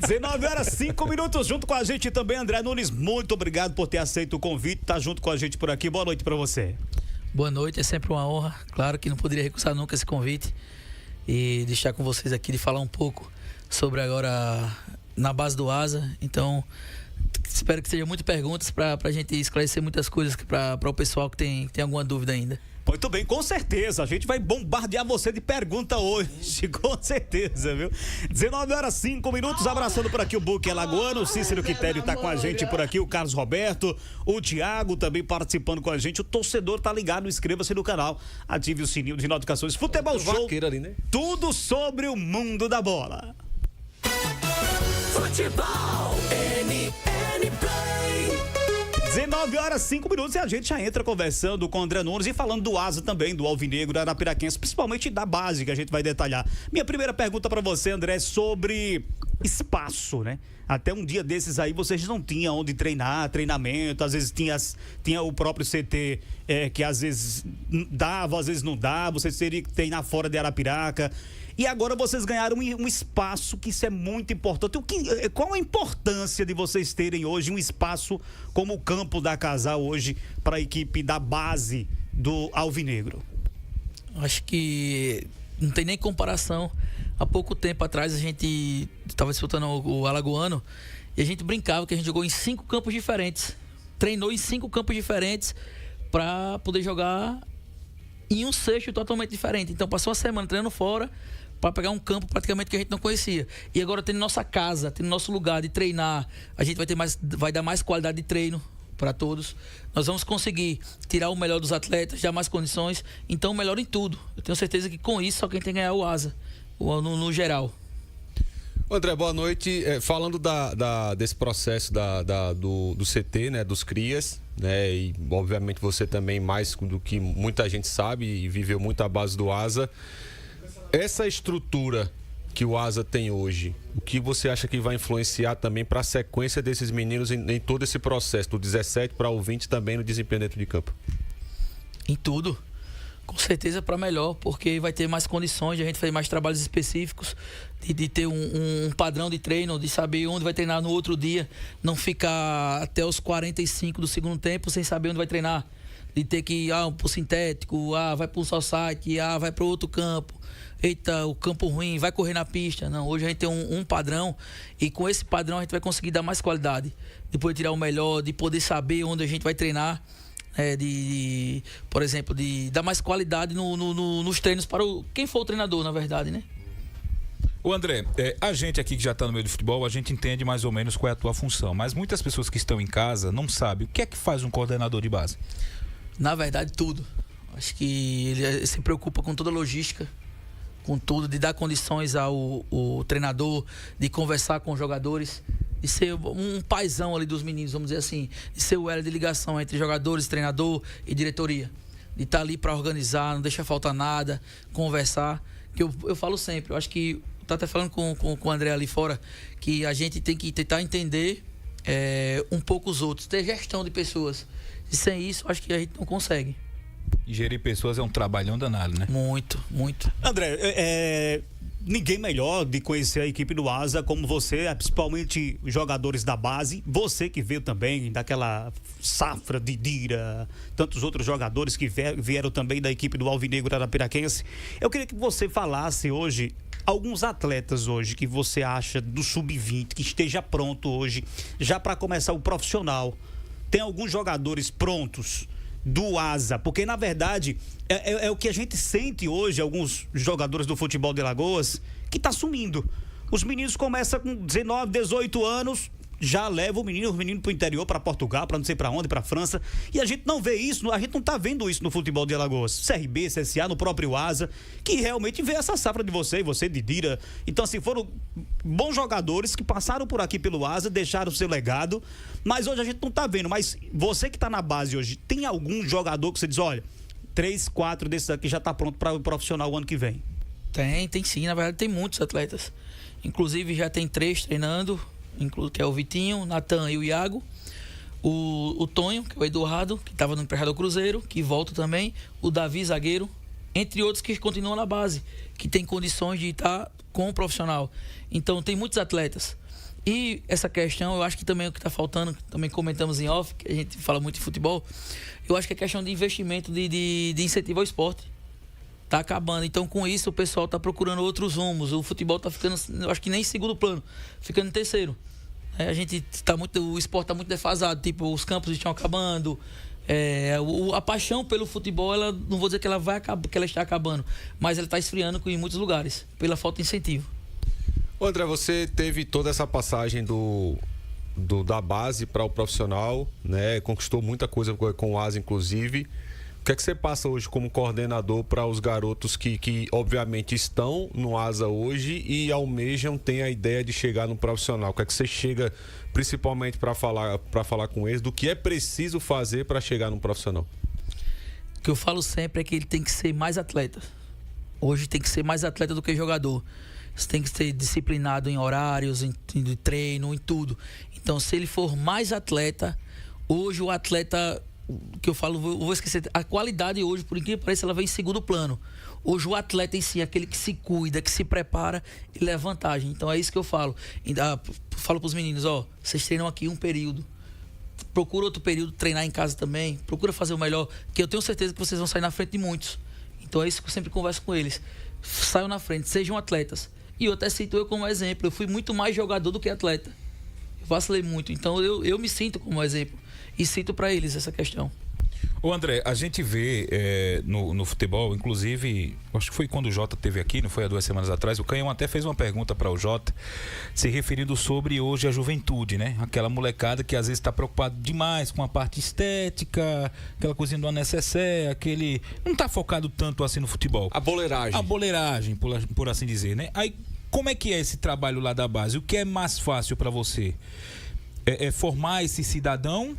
19h05, junto com a gente também, André Nunes. Muito obrigado por ter aceito o convite, tá junto com a gente por aqui. Boa noite pra você. Boa noite, é sempre uma honra. Claro que não poderia recusar nunca esse convite e deixar com vocês aqui de falar um pouco sobre agora na base do Asa. Então, espero que sejam muitas perguntas para a gente esclarecer muitas coisas para o pessoal que tem alguma dúvida ainda. Muito bem, com certeza. A gente vai bombardear você de pergunta hoje, com certeza, viu? 19h05, abraçando por aqui o Buque Alagoano, o Cícero Quitério tá com a gente por aqui, o Carlos Roberto, o Thiago também participando com a gente. O torcedor tá ligado, inscreva-se no canal, ative o sininho de notificações. Futebol Show, ali, né? Tudo sobre o mundo da bola. Futebol NN Play. 19h05 e a gente já entra conversando com o André Nunes e falando do Asa também, do Alvinegro Arapiraquense, principalmente da base que a gente vai detalhar. Minha primeira pergunta para você, André, é sobre espaço, né? Até um dia desses aí vocês não tinham onde treinar, treinamento, às vezes tinha o próprio CT que às vezes dava, às vezes não dava, vocês teriam que treinar fora de Arapiraca. E agora vocês ganharam um espaço, que isso é muito importante. Qual a importância de vocês terem hoje um espaço como o campo da Casal hoje para a equipe da base do Alvinegro? Acho que não tem nem comparação. Há pouco tempo atrás a gente estava disputando o Alagoano e a gente brincava que a gente jogou em 5 campos diferentes. Treinou em 5 campos diferentes para poder jogar em um sexto totalmente diferente. Então passou uma semana treinando fora para pegar um campo praticamente que a gente não conhecia. E agora tendo nossa casa, tendo nosso lugar de treinar, a gente vai dar mais qualidade de treino para todos. Nós vamos conseguir tirar o melhor dos atletas, dar mais condições, então melhor em tudo. Eu tenho certeza que com isso só quem tem que ganhar é o Asa, no geral. André, boa noite. Falando desse processo do CT, né, dos crias, né, e obviamente você também mais do que muita gente sabe e viveu muito a base do Asa. Essa estrutura que o Asa tem hoje, o que você acha que vai influenciar também para a sequência desses meninos em todo esse processo, do 17 para o 20 também no desempenho dentro de campo? Em tudo. Com certeza para melhor, porque vai ter mais condições de a gente fazer mais trabalhos específicos, de ter um padrão de treino, de saber onde vai treinar no outro dia, não ficar até os 45 do segundo tempo sem saber onde vai treinar, de ter que ir pro sintético, vai pro society, vai pro outro campo, eita, o campo ruim, vai correr na pista. Não, hoje a gente tem um padrão e com esse padrão a gente vai conseguir dar mais qualidade, depois de tirar o melhor, de poder saber onde a gente vai treinar. Por exemplo, de dar mais qualidade nos treinos para quem for o treinador, na verdade, né? Ô André, a gente aqui que já está no meio do futebol, a gente entende mais ou menos qual é a tua função, mas muitas pessoas que estão em casa não sabem o que é que faz um coordenador de base. Na verdade, tudo. Acho que ele se preocupa com toda a logística, com tudo, de dar condições ao treinador, de conversar com os jogadores, de ser um paizão ali dos meninos, vamos dizer assim, de ser o elo de ligação entre jogadores, treinador e diretoria, de estar ali para organizar, não deixar faltar nada, conversar, que eu falo sempre, eu acho que tá até falando com o André ali fora, que a gente tem que tentar entender um pouco os outros, ter gestão de pessoas, e sem isso acho que a gente não consegue. E gerir pessoas é um trabalhão danado, né? Muito, muito. André, ninguém melhor de conhecer a equipe do Asa como você, principalmente jogadores da base, você que veio também daquela safra de Dira, tantos outros jogadores que vieram também da equipe do Alvinegro Arapiraquense. Eu queria que você falasse hoje alguns atletas hoje que você acha do sub-20 que esteja pronto hoje já para começar o profissional. Tem alguns jogadores prontos do Asa, porque na verdade é o que a gente sente hoje, alguns jogadores do futebol de Alagoas, que tá sumindo. Os meninos começam com 19, 18 anos, já levam o menino pro interior, para Portugal, para não sei para onde, para França, e a gente não vê isso, a gente não tá vendo isso no futebol de Alagoas, CRB, CSA, no próprio Asa, que realmente vê essa safra de você de Dira. Então assim, foram bons jogadores que passaram por aqui pelo Asa, deixaram o seu legado, mas hoje a gente não tá vendo. Mas você que tá na base hoje, tem algum jogador que você diz, olha, 3, 4 desses aqui já tá pronto para o profissional o ano que vem? Tem sim, na verdade tem muitos atletas, inclusive já tem 3 treinando, que é o Vitinho, o Natan e o Iago, o Tonho, que é o Eduardo, que estava no Empregador Cruzeiro, que volta também, o Davi, zagueiro, entre outros que continuam na base, que tem condições de estar com o profissional. Então, tem muitos atletas. E essa questão, eu acho que também o que está faltando, também comentamos em off, que a gente fala muito de futebol, eu acho que é questão de investimento de incentivo ao esporte. Está acabando. Então, com isso, o pessoal está procurando outros rumos. O futebol está ficando, eu acho que nem em segundo plano, ficando em terceiro. A gente o esporte está muito defasado, tipo, os campos estão acabando. A paixão pelo futebol, ela, não vou dizer que ela vai acabar, que ela está acabando, mas ela está esfriando em muitos lugares, pela falta de incentivo. André, você teve toda essa passagem da base para o profissional, né? Conquistou muita coisa com o Asa, inclusive. O que é que você passa hoje como coordenador para os garotos que obviamente estão no Asa hoje e almejam, têm a ideia de chegar no profissional? O que é que você chega principalmente para falar com eles do que é preciso fazer para chegar no profissional? O que eu falo sempre é que ele tem que ser mais atleta. Hoje tem que ser mais atleta do que jogador. Você tem que ser disciplinado em horários, em treino, em tudo. Então, se ele for mais atleta, hoje o atleta, que eu falo, vou esquecer, a qualidade hoje, por incrível que pareça, ela vem em segundo plano. Hoje o atleta em si, aquele que se cuida, que se prepara, ele é vantagem. Então, é isso que eu falo. Falo para os meninos, vocês treinam aqui um período. Procura outro período, treinar em casa também. Procura fazer o melhor, que eu tenho certeza que vocês vão sair na frente de muitos. Então, é isso que eu sempre converso com eles. Saiam na frente, sejam atletas. E eu até cito eu como exemplo. Eu fui muito mais jogador do que atleta. Eu vacilei muito. Então eu me sinto como exemplo. E cito para eles essa questão. Ô André, a gente vê no futebol, inclusive, acho que foi quando o Jota esteve aqui, não foi há 2 semanas atrás, o Canhão até fez uma pergunta para o Jota, se referindo sobre hoje a juventude, né? Aquela molecada que às vezes está preocupada demais com a parte estética, aquela coisinha do necessaire, aquele... Não está focado tanto assim no futebol. A boleiragem. A boleiragem, por assim dizer, né? Aí, como é que é esse trabalho lá da base? O que é mais fácil para você? É formar esse cidadão?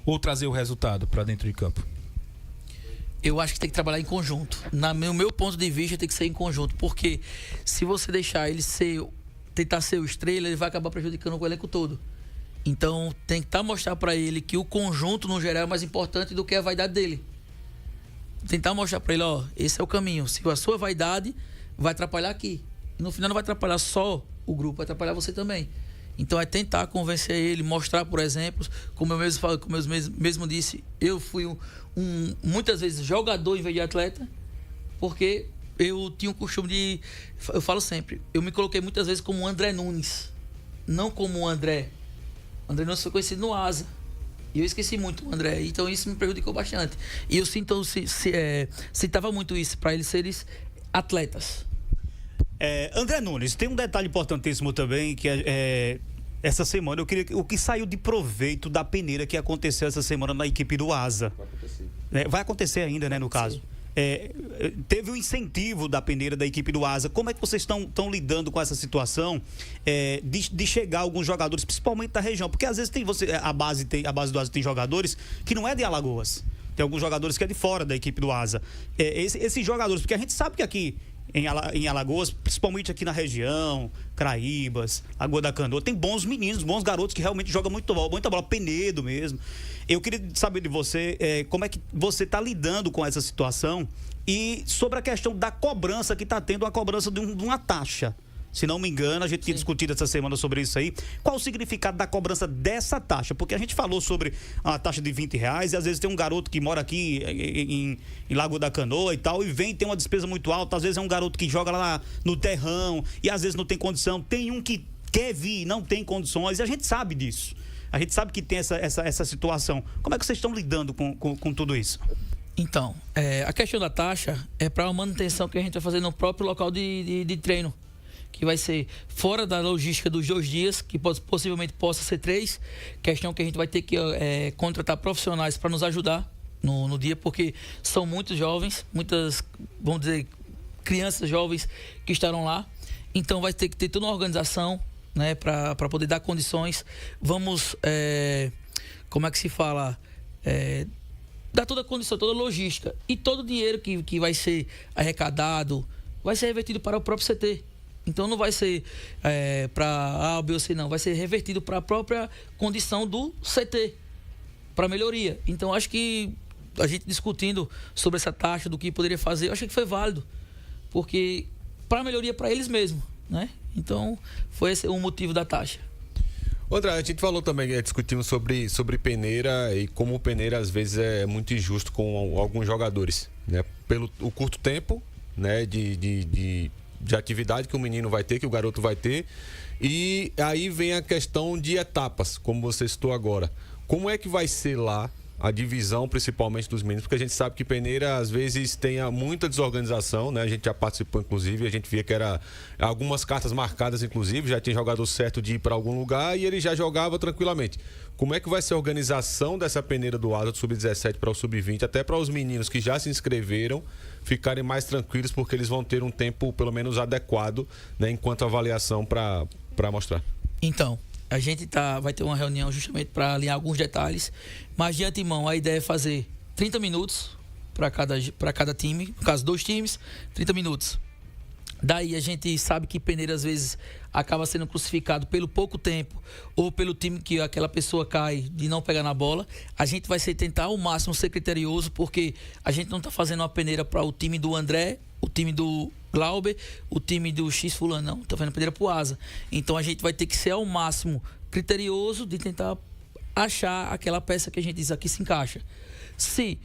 Ou trazer o resultado para dentro de campo? Eu acho que tem que trabalhar em conjunto. No meu ponto de vista, tem que ser em conjunto. Porque se você deixar ele tentar ser o estrela, ele vai acabar prejudicando o elenco todo. Então, tem que mostrar para ele que o conjunto, no geral, é mais importante do que a vaidade dele. Tentar mostrar para ele, esse é o caminho. Se a sua vaidade vai atrapalhar aqui. E no final não vai atrapalhar só o grupo, vai atrapalhar você também. Então é tentar convencer ele, mostrar por exemplos, como eu mesmo falo, como eu mesmo disse, eu fui muitas vezes jogador em vez de atleta, porque eu tinha um costume eu falo sempre, eu me coloquei muitas vezes como André Nunes, não como o André. O André Nunes foi conhecido no Asa. E eu esqueci muito o André, então isso me prejudicou bastante. E eu citava muito isso, para eles serem atletas. André Nunes, tem um detalhe importantíssimo também, que essa semana eu queria o que saiu de proveito da peneira que aconteceu essa semana na equipe do Asa. Vai acontecer ainda, né, no caso. Teve um incentivo da peneira da equipe do Asa. Como é que vocês estão lidando com essa situação de chegar alguns jogadores, principalmente da região? Porque às vezes a base do Asa tem jogadores que não é de Alagoas. Tem alguns jogadores que é de fora da equipe do Asa. Esses jogadores, porque a gente sabe que aqui em Alagoas, principalmente aqui na região, Craíbas, Lagoa da Canoa, tem bons meninos, bons garotos que realmente jogam muita bola, Penedo mesmo. Eu queria saber de você, como é que você está lidando com essa situação e sobre a questão da cobrança que está tendo, a cobrança de uma taxa. Se não me engano, a gente tinha discutido essa semana sobre isso aí. Qual o significado da cobrança dessa taxa? Porque a gente falou sobre a taxa de R$20 e às vezes tem um garoto que mora aqui em Lagoa da Canoa e tal, e tem uma despesa muito alta. Às vezes é um garoto que joga lá no terrão e às vezes não tem condição. Tem um que quer vir, não tem condições, e a gente sabe disso. A gente sabe que tem essa situação. Como é que vocês estão lidando com tudo isso? Então, a questão da taxa é para a manutenção que a gente vai fazer no próprio local de treino, que vai ser fora da logística dos 2 dias, que possivelmente possa ser 3, questão que a gente vai ter que contratar profissionais para nos ajudar no dia, porque são muitos jovens, muitas, vamos dizer, crianças jovens que estarão lá, então vai ter que ter toda uma organização, né, para poder dar condições. Vamos, como é que se fala, dar toda a condição, toda a logística, e todo o dinheiro que vai ser arrecadado vai ser revertido para o próprio CT. Então não vai ser para A, B ou C, não. Vai ser revertido para a própria condição do CT, para melhoria. Então acho que a gente discutindo sobre essa taxa, do que poderia fazer, eu achei que foi válido, porque para melhoria para eles mesmos, né? Então, foi esse o motivo da taxa. André, a gente falou também, discutimos sobre peneira e como o peneira às vezes é muito injusto com alguns jogadores, né? Pelo o curto tempo, né, de atividade que o menino vai ter, que o garoto vai ter. E aí vem a questão de etapas, como você citou agora. Como é que vai ser lá a divisão, principalmente dos meninos? Porque a gente sabe que peneira, às vezes, tem muita desorganização, né? A gente já participou, inclusive, a gente via que era algumas cartas marcadas, inclusive, já tinha jogador certo de ir para algum lugar e ele já jogava tranquilamente. Como é que vai ser a organização dessa peneira do Asa do Sub-17 para o Sub-20, até para os meninos que já se inscreveram ficarem mais tranquilos, porque eles vão ter um tempo, pelo menos, adequado, né, enquanto avaliação para mostrar? Então, a gente vai ter uma reunião justamente para alinhar alguns detalhes, mas de antemão a ideia é fazer 30 minutos para cada time, no caso 2 times, 30 minutos. Daí a gente sabe que peneira às vezes acaba sendo crucificado pelo pouco tempo ou pelo time que aquela pessoa cai de não pegar na bola. A gente vai tentar ao máximo ser criterioso, porque a gente não está fazendo uma peneira para o time do André, o time do Glauber, o time do X fulano, não. Está fazendo peneira para o Asa. Então a gente vai ter que ser ao máximo criterioso de tentar achar aquela peça que a gente diz aqui se encaixa. Se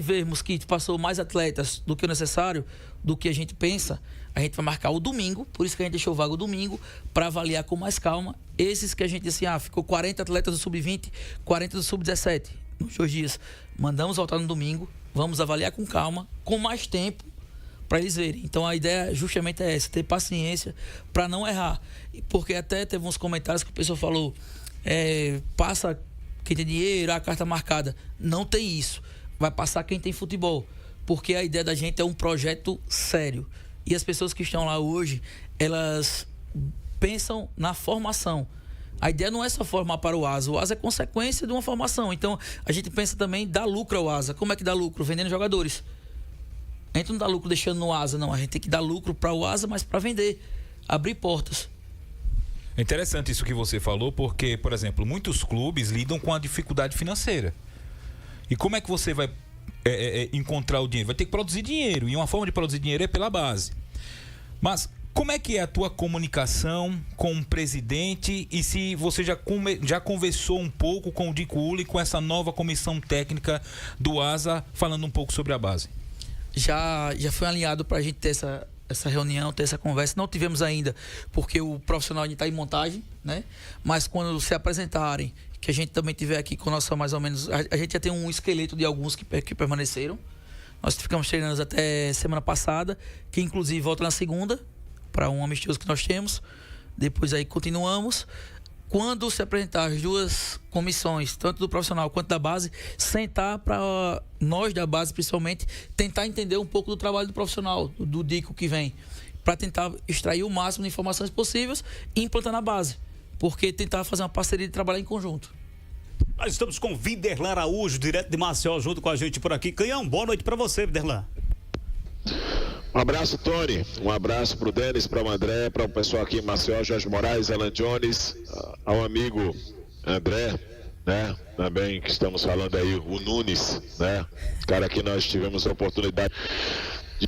vermos que passou mais atletas do que o necessário, do que a gente pensa, a gente vai marcar o domingo, por isso que a gente deixou vago o domingo, para avaliar com mais calma esses que a gente disse, ficou 40 atletas do Sub-20, 40 do Sub-17, nos 2 dias. Mandamos voltar no domingo, vamos avaliar com calma, com mais tempo, para eles verem. Então a ideia justamente é essa, ter paciência para não errar. Porque até teve uns comentários que o pessoal falou, passa quem tem dinheiro, a carta marcada. Não tem isso. Vai passar quem tem futebol. Porque a ideia da gente é um projeto sério. E as pessoas que estão lá hoje, elas pensam na formação. A ideia não é só formar para o Asa. O Asa é consequência de uma formação. Então, a gente pensa também dar lucro ao Asa. Como é que dá lucro? Vendendo jogadores. A gente não dá lucro deixando no Asa, não. A gente tem que dar lucro para o Asa, mas para vender. Abrir portas. É interessante isso que você falou, porque, por exemplo, muitos clubes lidam com a dificuldade financeira. E como é que você vai encontrar o dinheiro? Vai ter que produzir dinheiro. E uma forma de produzir dinheiro é pela base. Mas como é que é a tua comunicação com o presidente? E se você já conversou um pouco com o Dico Uli, com essa nova comissão técnica do Asa, falando um pouco sobre a base? Já foi alinhado para a gente ter essa reunião, ter essa conversa. Não tivemos ainda, porque o profissional ainda está em montagem, né? Mas quando se apresentarem, que a gente também tiver aqui com nossa, mais ou menos, a gente já tem um esqueleto de alguns que permaneceram. Nós ficamos treinando até semana passada, que inclusive volta na segunda, para um amistoso que nós temos. Depois aí continuamos. Quando se apresentar as 2 comissões, tanto do profissional quanto da base, sentar para nós da base, principalmente, tentar entender um pouco do trabalho do profissional, do Dico que vem, para tentar extrair o máximo de informações possíveis e implantar na base. Porque tentar fazer uma parceria de trabalhar em conjunto. Nós estamos com Viderlan Araújo, direto de Maceió, junto com a gente por aqui. Canhão, boa noite para você, Viderlan. Um abraço, Tony. Um abraço pro Denis, para o André, para o pessoal aqui em Maceió, Jorge Moraes, Alan Jones, ao amigo André, né? Também que estamos falando aí, o Nunes, né? Cara que nós tivemos a oportunidade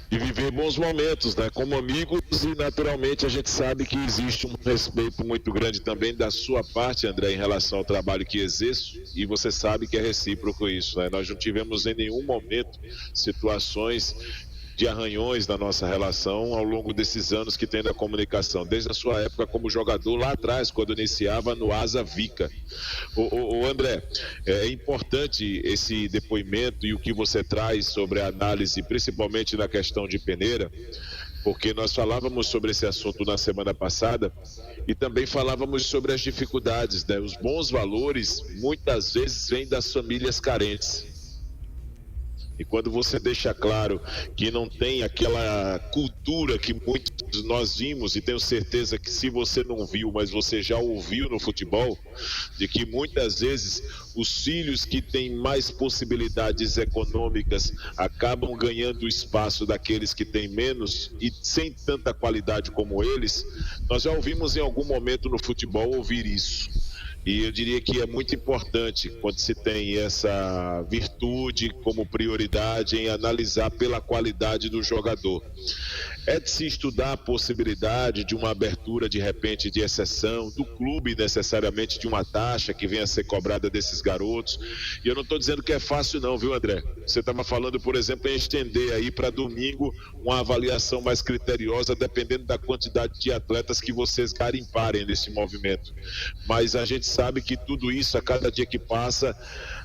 de viver bons momentos, né, como amigos, e naturalmente a gente sabe que existe um respeito muito grande também da sua parte, André, em relação ao trabalho que exerço, e você sabe que é recíproco isso, né? Nós não tivemos em nenhum momento situações de arranhões na nossa relação ao longo desses anos que tem da comunicação, desde a sua época como jogador lá atrás, quando iniciava no Asa Vica. O André, é importante esse depoimento e o que você traz sobre a análise, principalmente na questão de peneira, porque nós falávamos sobre esse assunto na semana passada e também falávamos sobre as dificuldades, né? Os bons valores muitas vezes vêm das famílias carentes. E quando você deixa claro que não tem aquela cultura que muitos nós vimos, e tenho certeza que se você não viu, mas você já ouviu no futebol, de que muitas vezes os filhos que têm mais possibilidades econômicas acabam ganhando o espaço daqueles que têm menos e sem tanta qualidade como eles, nós já ouvimos em algum momento no futebol ouvir isso. E eu diria que é muito importante quando se tem essa virtude como prioridade em analisar pela qualidade do jogador. É de se estudar a possibilidade de uma abertura de repente de exceção do clube, necessariamente de uma taxa que venha a ser cobrada desses garotos. E eu não estou dizendo que é fácil não, viu, André? Você estava falando, por exemplo, em estender aí para domingo uma avaliação mais criteriosa, dependendo da quantidade de atletas que vocês garimparem nesse movimento. Mas a gente sabe que tudo isso, a cada dia que passa,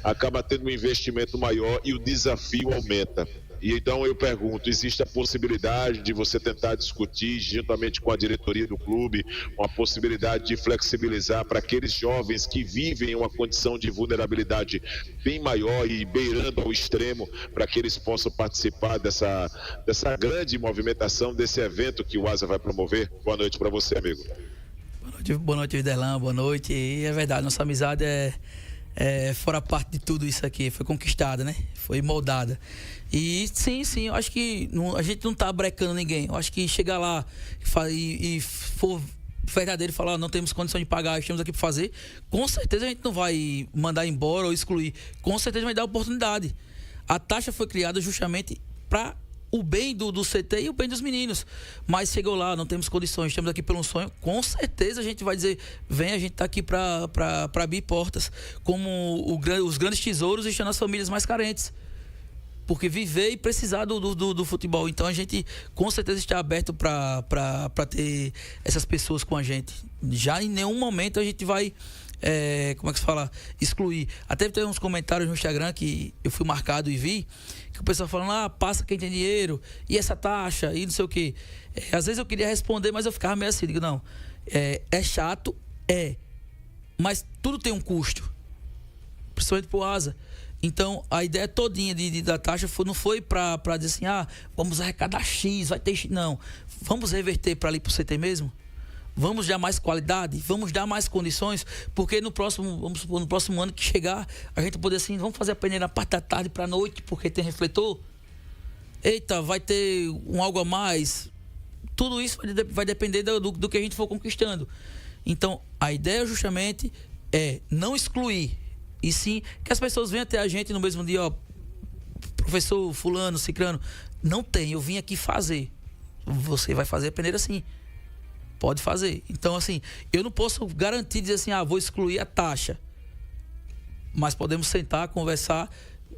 acaba tendo um investimento maior e o desafio aumenta. E então eu pergunto, existe a possibilidade de você tentar discutir juntamente com a diretoria do clube uma possibilidade de flexibilizar para aqueles jovens que vivem em uma condição de vulnerabilidade bem maior e beirando ao extremo, para que eles possam participar dessa grande movimentação, desse evento que o ASA vai promover? Boa noite para você, amigo. Boa noite, Videlão, boa noite. E é verdade, nossa amizade fora parte de tudo isso aqui, foi conquistada, né? Foi moldada. E sim, eu acho que a gente não tá brecando ninguém. Eu acho que chegar lá e for verdadeiro e falar, não temos condição de pagar, estamos aqui para fazer, com certeza a gente não vai mandar embora ou excluir. Com certeza vai dar oportunidade. A taxa foi criada justamente para o bem do CT e o bem dos meninos. Mas chegou lá, não temos condições, estamos aqui pelo sonho. Com certeza a gente vai dizer, vem, a gente está aqui para abrir portas. Como os grandes tesouros estão nas famílias mais carentes. Porque viver e precisar do futebol. Então a gente com certeza está aberto para ter essas pessoas com a gente. Já em nenhum momento a gente vai, como é que se fala? Excluir. Até tem uns comentários no Instagram que eu fui marcado e vi, que o pessoal falando, passa quem tem dinheiro, e essa taxa, e não sei o quê. Às vezes eu queria responder, mas eu ficava meio assim, digo, não, é chato, mas tudo tem um custo. Principalmente pro ASA. Então, a ideia todinha da taxa não foi para dizer assim, vamos arrecadar X, vai ter X. Não, vamos reverter para ali pro CT mesmo. Vamos dar mais qualidade, vamos dar mais condições, porque no próximo ano que chegar, a gente poder assim, vamos fazer a peneira na parte da tarde para noite, porque tem refletor. Eita, vai ter um algo a mais. Tudo isso vai depender do que a gente for conquistando. Então, a ideia justamente é não excluir, e sim que as pessoas venham até a gente no mesmo dia, professor fulano, cicrano, não tem, eu vim aqui fazer. Você vai fazer a peneira sim. Pode fazer. Então, assim, eu não posso garantir, dizer assim, vou excluir a taxa. Mas podemos sentar, conversar.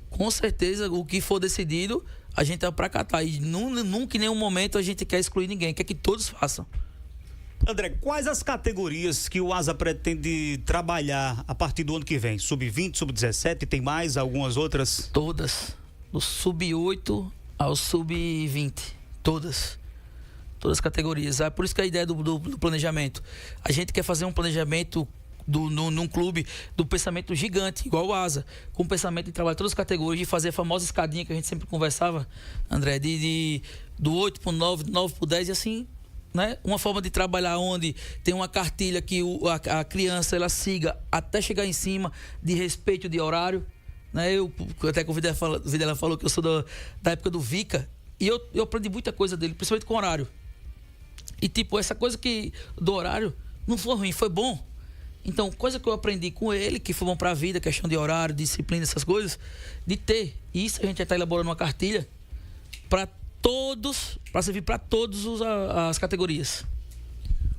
Com certeza, o que for decidido, a gente é para acatar. E nunca em nenhum momento a gente quer excluir ninguém, quer que todos façam. André, quais as categorias que o ASA pretende trabalhar a partir do ano que vem? Sub-20, sub-17, tem mais algumas outras? Todas. Do sub-8 ao sub-20. Todas as categorias. É por isso que a ideia do planejamento. A gente quer fazer um planejamento num clube do pensamento gigante, igual o ASA, com o pensamento de trabalhar todas as categorias, de fazer a famosa escadinha que a gente sempre conversava, André, do 8 para o 9, do 9 para o 10 e assim, né? Uma forma de trabalhar onde tem uma cartilha que a criança ela siga até chegar em cima, de respeito de horário, né? Até que o Videla falou que eu sou da época do Vica, e eu aprendi muita coisa dele, principalmente com horário. E tipo, essa coisa do horário não foi ruim, foi bom. Então, coisa que eu aprendi com ele, que foi bom pra vida, questão de horário, disciplina, essas coisas, de ter. Isso a gente já está elaborando uma cartilha para servir para todas as categorias.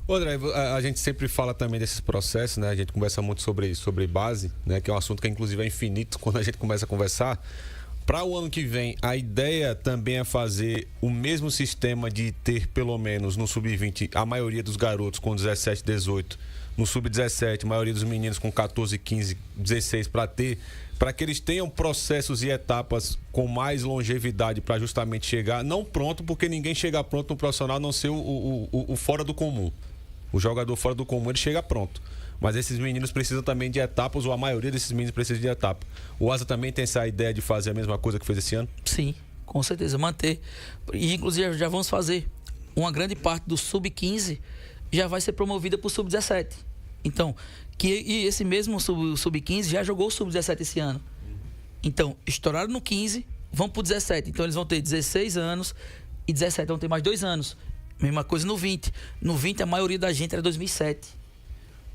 André, a gente sempre fala também desses processos, né? A gente conversa muito sobre base, né? Que é um assunto que inclusive é infinito quando a gente começa a conversar. Para o ano que vem, a ideia também é fazer o mesmo sistema de ter, pelo menos no sub-20, a maioria dos garotos com 17, 18, no sub-17, a maioria dos meninos com 14, 15, 16, para que eles tenham processos e etapas com mais longevidade para justamente chegar, não pronto, porque ninguém chega pronto no profissional, a não ser o fora do comum. O jogador fora do comum, ele chega pronto. Mas esses meninos precisam também de etapas, ou a maioria desses meninos precisa de etapa. O ASA também tem essa ideia de fazer a mesma coisa que fez esse ano? Sim, com certeza, manter. E inclusive já vamos fazer. Uma grande parte do sub-15 já vai ser promovida para o sub-17. Então, e esse mesmo sub-15 já jogou o sub-17 esse ano. Então, estouraram no 15, vão para o 17. Então, eles vão ter 16 anos e 17 vão ter mais 2 anos. Mesma coisa no 20. No 20, a maioria da gente era 2007.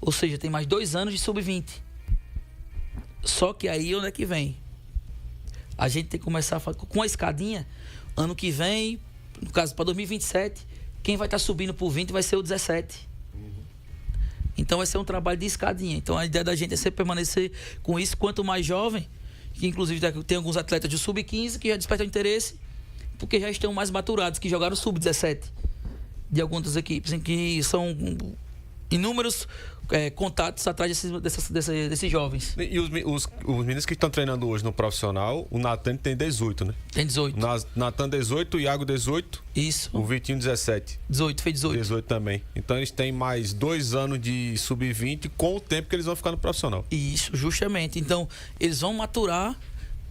Ou seja, tem mais 2 anos de sub-20. Só que aí onde é que vem? A gente tem que começar com a escadinha. Ano que vem, no caso para 2027, quem vai estar subindo por 20 vai ser o 17. Então vai ser um trabalho de escadinha. Então a ideia da gente é sempre permanecer com isso. Quanto mais jovem, que inclusive tem alguns atletas de sub-15 que já despertam interesse, porque já estão mais maturados, que jogaram sub-17 de algumas equipes, em que são inúmeros contatos atrás desses jovens. E os meninos que estão treinando hoje no profissional, o Natan tem 18, né? Tem 18. Natan 18, o Iago 18. Isso. O Vitinho 17. 18, fez 18. 18 também. Então eles têm mais 2 anos de sub-20 com o tempo que eles vão ficar no profissional. Isso, justamente. Então, eles vão maturar,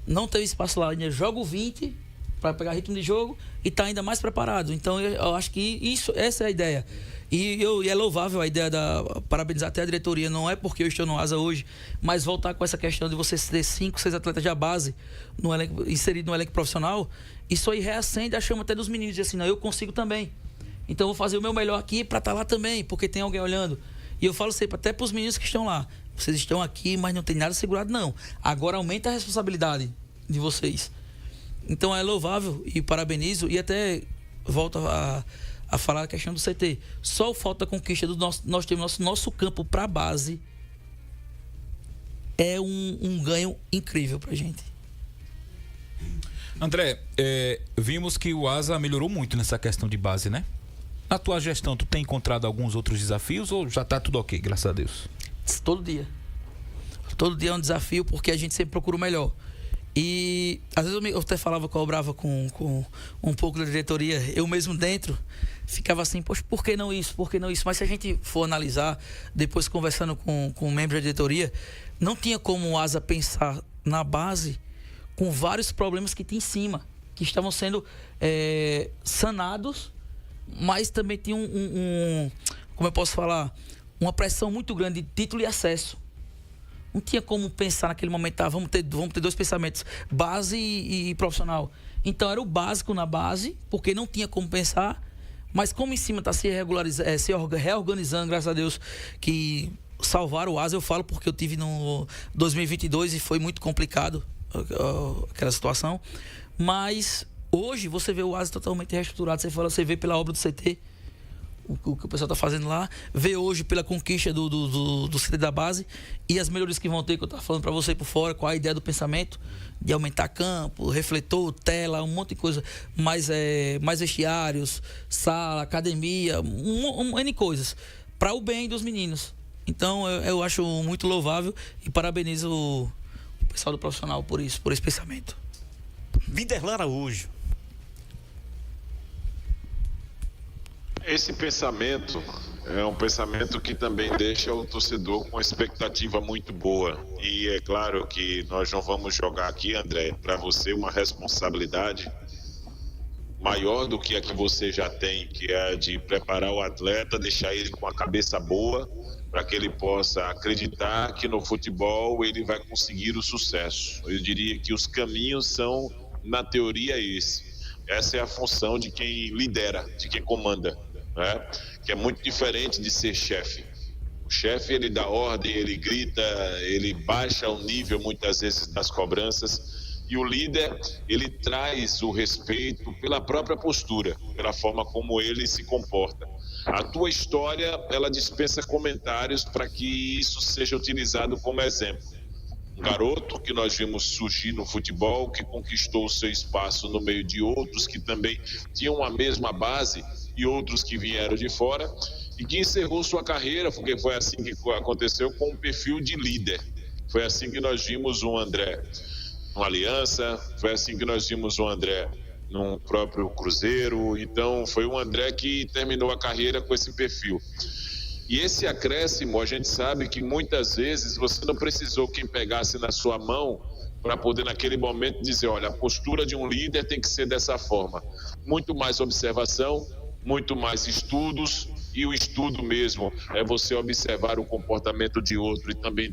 não teve espaço lá, ainda joga o 20 para pegar ritmo de jogo e tá ainda mais preparado. Então, eu acho que essa é a ideia. E é louvável a ideia parabenizar até a diretoria, não é porque eu estou no Asa hoje, mas voltar com essa questão de você ter 5, 6 atletas da base inserido no elenco profissional, isso aí reacende a chama até dos meninos, dizer assim, não, eu consigo também. Então eu vou fazer o meu melhor aqui para estar lá também, porque tem alguém olhando. E eu falo sempre, até para os meninos que estão lá, vocês estão aqui, mas não tem nada segurado não. Agora aumenta a responsabilidade de vocês. Então é louvável e parabenizo, e até volto a falar a questão do CT. Só o falta da conquista do nós temos nosso campo para base é um ganho incrível pra gente. André, vimos que o Asa melhorou muito nessa questão de base, né? Na tua gestão, tu tem encontrado alguns outros desafios ou já tá tudo ok, graças a Deus? Todo dia. Todo dia é um desafio, porque a gente sempre procura o melhor. E às vezes eu até falava, cobrava com um pouco da diretoria, eu mesmo dentro ficava assim, poxa, por que não isso? Por que não isso? Mas se a gente for analisar, depois conversando com membros da diretoria, não tinha como o Asa pensar na base com vários problemas que tinha em cima, que estavam sendo sanados, mas também tinha como eu posso falar, uma pressão muito grande de título e acesso. Não tinha como pensar naquele momento, vamos ter 2 pensamentos, base e profissional. Então era o básico na base, porque não tinha como pensar, mas como em cima está se reorganizando, graças a Deus, que salvaram o Asa, eu falo porque eu tive no 2022 e foi muito complicado aquela situação. Mas hoje você vê o Asa totalmente reestruturado, você vê pela obra do CT, o que o pessoal está fazendo lá, vê hoje pela conquista do CT da base e as melhorias que vão ter, que eu estava falando para você por fora, qual a ideia do pensamento de aumentar campo, refletor, tela, um monte de coisa, mais vestiários, sala, academia, N coisas, para o bem dos meninos. Então eu acho muito louvável e parabenizo o pessoal do profissional por isso, por esse pensamento. Vinderlan Araújo. Esse pensamento é um pensamento que também deixa o torcedor com uma expectativa muito boa. E é claro que nós não vamos jogar aqui, André, para você uma responsabilidade maior do que a que você já tem, que é a de preparar o atleta, deixar ele com a cabeça boa, para que ele possa acreditar que no futebol ele vai conseguir o sucesso. Eu diria que os caminhos são, na teoria, esse. Essa é a função de quem lidera, de quem comanda. Né? Que é muito diferente de ser chefe. O chefe, ele dá ordem, ele grita, ele baixa o nível muitas vezes das cobranças, e o líder, ele traz o respeito pela própria postura, pela forma como ele se comporta. A tua história, ela dispensa comentários para que isso seja utilizado como exemplo. Um garoto que nós vimos surgir no futebol, que conquistou o seu espaço no meio de outros que também tinham a mesma base e outros que vieram de fora, e que encerrou sua carreira, porque foi assim que aconteceu, com um perfil de líder. Foi assim que nós vimos o André no Aliança, foi assim que nós vimos o André no próprio Cruzeiro. Então foi um André que terminou a carreira com esse perfil. E esse acréscimo, a gente sabe que muitas vezes você não precisou quem pegasse na sua mão para poder naquele momento dizer, olha, a postura de um líder tem que ser dessa forma. Muito mais observação, muito mais estudos, e o estudo mesmo é você observar o comportamento de outro e também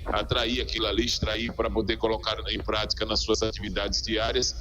atrair aquilo ali, extrair para poder colocar em prática nas suas atividades diárias.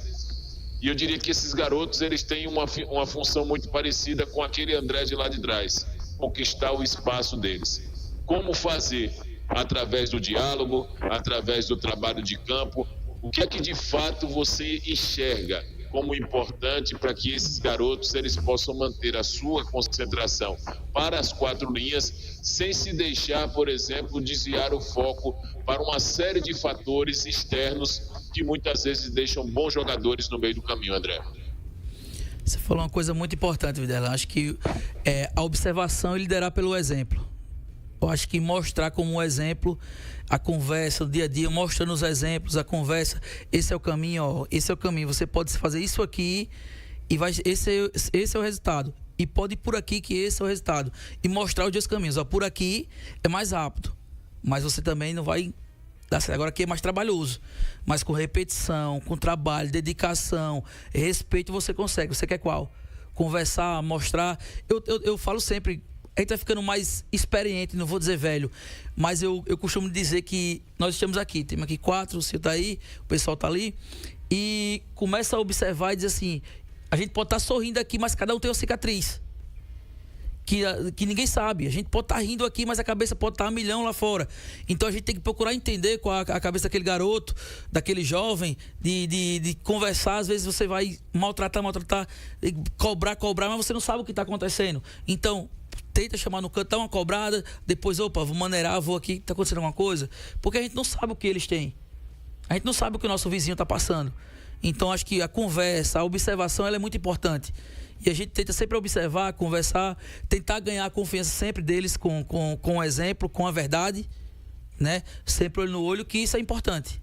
E eu diria que esses garotos, eles têm uma função muito parecida com aquele André de lá de trás, conquistar o espaço deles. como fazer? Através do diálogo, através do trabalho de campo. O que é que de fato você enxerga como importante para que esses garotos eles possam manter a sua concentração para as 4 linhas, sem se deixar, por exemplo, desviar o foco para uma série de fatores externos que muitas vezes deixam bons jogadores no meio do caminho, André? Você falou uma coisa muito importante, Videla. Acho que a observação e liderar pelo exemplo. Eu acho que mostrar como um exemplo a conversa, o dia a dia, mostrando os exemplos, a conversa, esse é o caminho, ó, esse é o caminho, você pode fazer isso aqui e esse é o resultado. E pode ir por aqui que esse é o resultado. E mostrar os dois caminhos. Ó, por aqui é mais rápido, mas você também não vai dar certo. Agora aqui é mais trabalhoso, mas com repetição, com trabalho, dedicação, respeito você consegue. Você quer qual? Conversar, mostrar. Eu falo sempre, a gente vai ficando mais experiente, não vou dizer velho, mas eu costumo dizer que nós estamos aqui, temos aqui 4, o senhor está aí, o pessoal está ali, e começa a observar e dizer assim, a gente pode estar sorrindo aqui, mas cada um tem uma cicatriz, que ninguém sabe. A gente pode estar rindo aqui, mas a cabeça pode estar a milhão lá fora. Então a gente tem que procurar entender qual a cabeça daquele garoto, daquele jovem, de conversar. Às vezes você vai maltratar, cobrar, mas você não sabe o que está acontecendo. Então tenta chamar no canto, dá uma cobrada, depois, opa, vou maneirar, vou aqui, tá acontecendo alguma coisa? Porque a gente não sabe o que eles têm. A gente não sabe o que o nosso vizinho está passando. Então acho que a conversa, a observação, ela é muito importante. E a gente tenta sempre observar, conversar, tentar ganhar a confiança sempre deles com o exemplo, com a verdade, né? Sempre olho no olho, que isso é importante.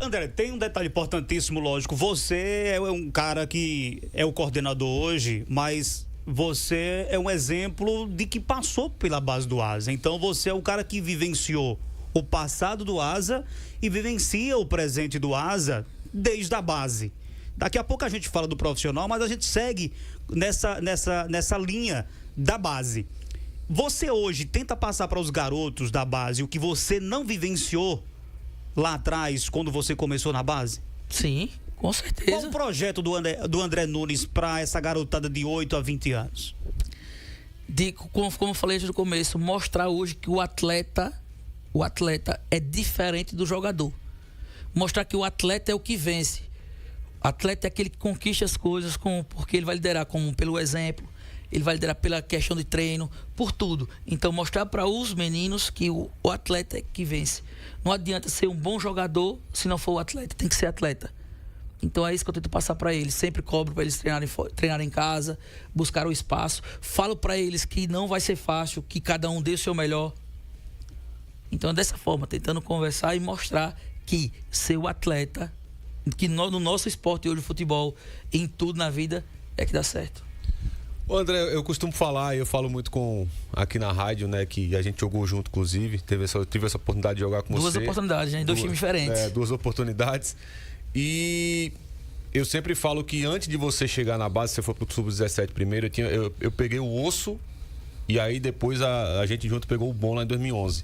André, tem um detalhe importantíssimo, lógico. Você é um cara que é o coordenador hoje, mas você é um exemplo de que passou pela base do Asa. Então você é o cara que vivenciou o passado do Asa e vivencia o presente do Asa desde a base. Daqui a pouco a gente fala do profissional, mas a gente segue nessa linha da base. Você hoje tenta passar para os garotos da base o que você não vivenciou lá atrás, quando você começou na base? Sim, com certeza. Qual o projeto do André Nunes para essa garotada de 8 a 20 anos? Como eu falei no começo, mostrar hoje que o atleta é diferente do jogador. Mostrar que o atleta é o que vence. O atleta é aquele que conquista as coisas porque ele vai liderar pelo exemplo, ele vai liderar pela questão de treino, por tudo. Então mostrar para os meninos que o atleta é que vence. Não adianta ser um bom jogador se não for o atleta, tem que ser atleta. Então é isso que eu tento passar para eles. Sempre cobro para eles treinarem em casa, buscar o espaço. Falo para eles que não vai ser fácil, que cada um dê o seu melhor. Então é dessa forma, tentando conversar e mostrar que ser o atleta, que no nosso esporte hoje, o futebol, em tudo na vida, é que dá certo. Ô André, eu costumo falar, eu falo muito aqui na rádio, né, que a gente jogou junto, inclusive, tive essa oportunidade de jogar com você. 2 oportunidades, né, 2 times diferentes. 2 oportunidades. E eu sempre falo que antes de você chegar na base, você foi pro Sub-17 primeiro, eu peguei o osso e aí depois a gente junto pegou o bom lá em 2011.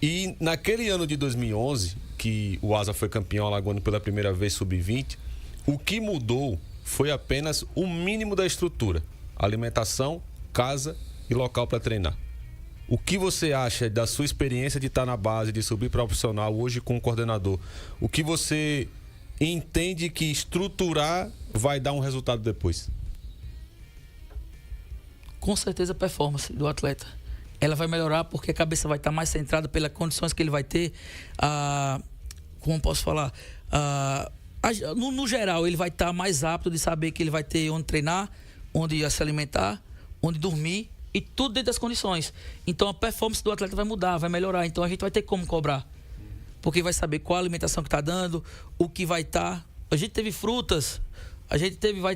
E naquele ano de 2011, que o Asa foi campeão alagoano pela primeira vez Sub-20, o que mudou foi apenas o mínimo da estrutura: alimentação, casa e local para treinar. O que você acha da sua experiência de estar na base, de subir profissional hoje com o coordenador? O que você entende que estruturar vai dar um resultado depois? Com certeza a performance do atleta. Ela vai melhorar porque a cabeça vai estar mais centrada pelas condições que ele vai ter. Como posso falar? No geral, ele vai estar mais apto de saber que ele vai ter onde treinar, onde se alimentar, onde dormir e tudo dentro das condições. Então a performance do atleta vai mudar, vai melhorar. Então a gente vai ter como cobrar. Porque vai saber qual a alimentação que está dando, o que vai estar. A gente teve frutas,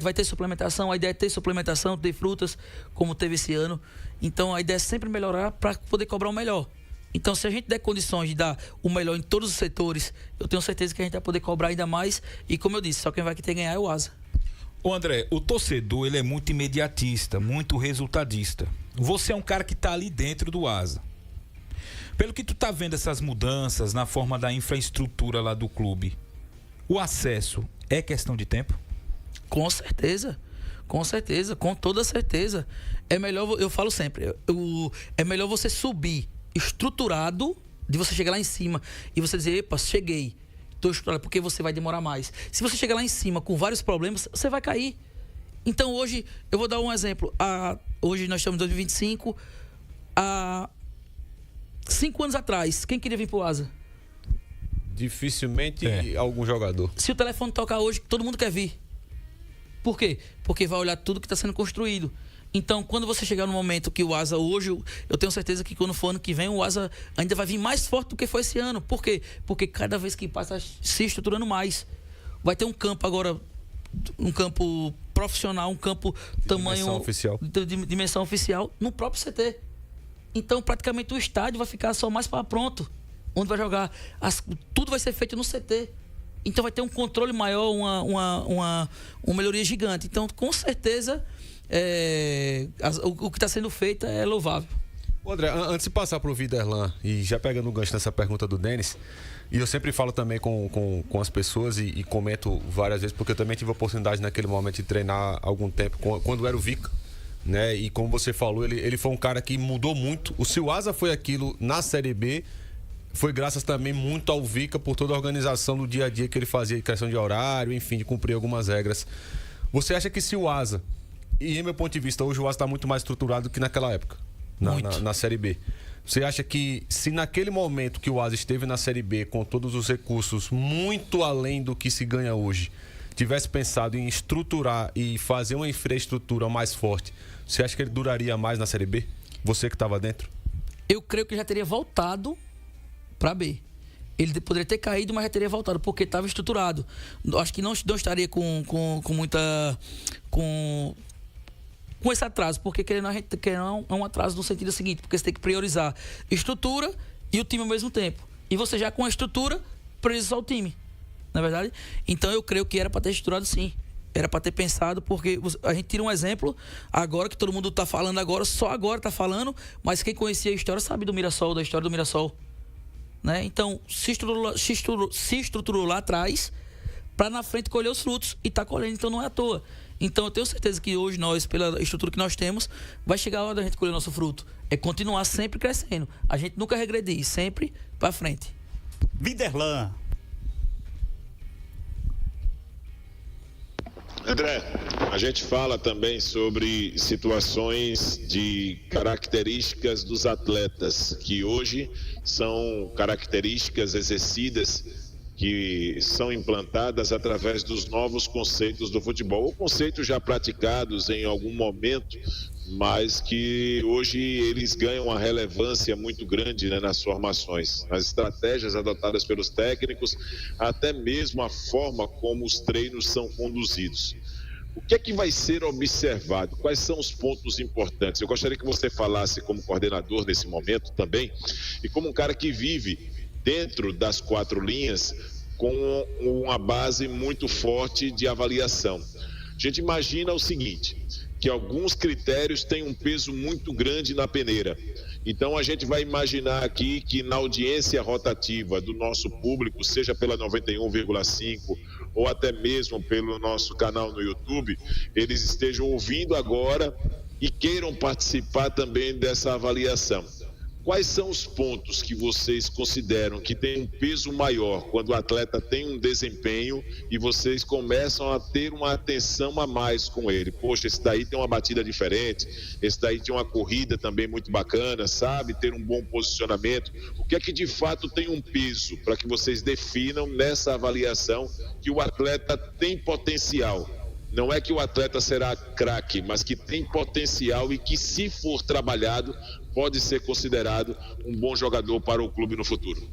vai ter suplementação, a ideia é ter suplementação, ter frutas, como teve esse ano. Então a ideia é sempre melhorar para poder cobrar o melhor. Então se a gente der condições de dar o melhor em todos os setores, eu tenho certeza que a gente vai poder cobrar ainda mais. E como eu disse, só quem vai ter que ganhar é o Asa. Ô André, o torcedor ele é muito imediatista, muito resultadista. Você é um cara que está ali dentro do Asa. Pelo que tu tá vendo essas mudanças na forma da infraestrutura lá do clube, o acesso é questão de tempo? Com certeza, com toda certeza. É melhor, eu falo sempre, é melhor você subir estruturado de você chegar lá em cima e você dizer, epa, cheguei, estou estruturado, porque você vai demorar mais. Se você chegar lá em cima com vários problemas, você vai cair. Então hoje, eu vou dar um exemplo. Hoje nós estamos em 2025. Há 5 anos atrás, quem queria vir pro Asa? Dificilmente algum jogador. Se o telefone tocar hoje, todo mundo quer vir. Por quê? Porque vai olhar tudo que está sendo construído. Então, quando você chegar no momento que o Asa hoje, eu tenho certeza que quando for ano que vem, o Asa ainda vai vir mais forte do que foi esse ano. Por quê? Porque cada vez que passa, se estruturando mais. Vai ter um campo agora, um campo profissional, um campo tamanho... Dimensão oficial. De dimensão oficial, no próprio CT. Então, praticamente, o estádio vai ficar só mais para pronto. Onde vai jogar. Tudo vai ser feito no CT. Então, vai ter um controle maior, uma melhoria gigante. Então, com certeza, o que está sendo feito é louvável. André, antes de passar para o Viderlan, e já pegando o gancho nessa pergunta do Denis, e eu sempre falo também com as pessoas e comento várias vezes, porque eu também tive a oportunidade naquele momento de treinar há algum tempo, quando era o Vica. Né? E como você falou, ele foi um cara que mudou muito. Se o Asa foi aquilo na Série B, foi graças também muito ao Vica por toda a organização do dia a dia que ele fazia, de questão de horário, enfim, de cumprir algumas regras. Você acha que se o Asa, e em meu ponto de vista, hoje o Asa está muito mais estruturado que naquela época, na Série B. Você acha que se naquele momento que o Asa esteve na Série B com todos os recursos muito além do que se ganha hoje, tivesse pensado em estruturar e fazer uma infraestrutura mais forte, você acha que ele duraria mais na Série B? Você que estava dentro? Eu creio que já teria voltado para B. Ele poderia ter caído, mas já teria voltado, porque estava estruturado. Acho que não estaria com esse atraso, porque querendo é um atraso no sentido seguinte, porque você tem que priorizar estrutura e o time ao mesmo tempo. E você já com a estrutura, prioriza só o time. Na verdade? Então eu creio que era para ter estruturado sim. Era para ter pensado, porque a gente tira um exemplo agora que todo mundo está falando agora, só agora está falando, mas quem conhecia a história sabe do Mirassol, da história do Mirassol. Né? Então, se estruturou lá atrás para na frente colher os frutos e está colhendo, então não é à toa. Então eu tenho certeza que hoje nós, pela estrutura que nós temos, vai chegar a hora da gente colher nosso fruto. É continuar sempre crescendo. A gente nunca regredir, sempre para frente. Viderlan. André, a gente fala também sobre situações de características dos atletas, que hoje são características exercidas, que são implantadas através dos novos conceitos do futebol, ou conceitos já praticados em algum momento, mas que hoje eles ganham uma relevância muito grande, né, nas formações, nas estratégias adotadas pelos técnicos, até mesmo a forma como os treinos são conduzidos. O que é que vai ser observado? Quais são os pontos importantes? Eu gostaria que você falasse como coordenador nesse momento também, e como um cara que vive dentro das 4 linhas com uma base muito forte de avaliação. A gente imagina o seguinte, que alguns critérios têm um peso muito grande na peneira. Então a gente vai imaginar aqui que na audiência rotativa do nosso público, seja pela 91,5 ou até mesmo pelo nosso canal no YouTube, eles estejam ouvindo agora e queiram participar também dessa avaliação. Quais são os pontos que vocês consideram que tem um peso maior quando o atleta tem um desempenho e vocês começam a ter uma atenção a mais com ele? Poxa, esse daí tem uma batida diferente, esse daí tem uma corrida também muito bacana, sabe? Ter um bom posicionamento. O que é que de fato tem um peso para que vocês definam nessa avaliação que o atleta tem potencial? Não é que o atleta será craque, mas que tem potencial e que, se for trabalhado, pode ser considerado um bom jogador para o clube no futuro.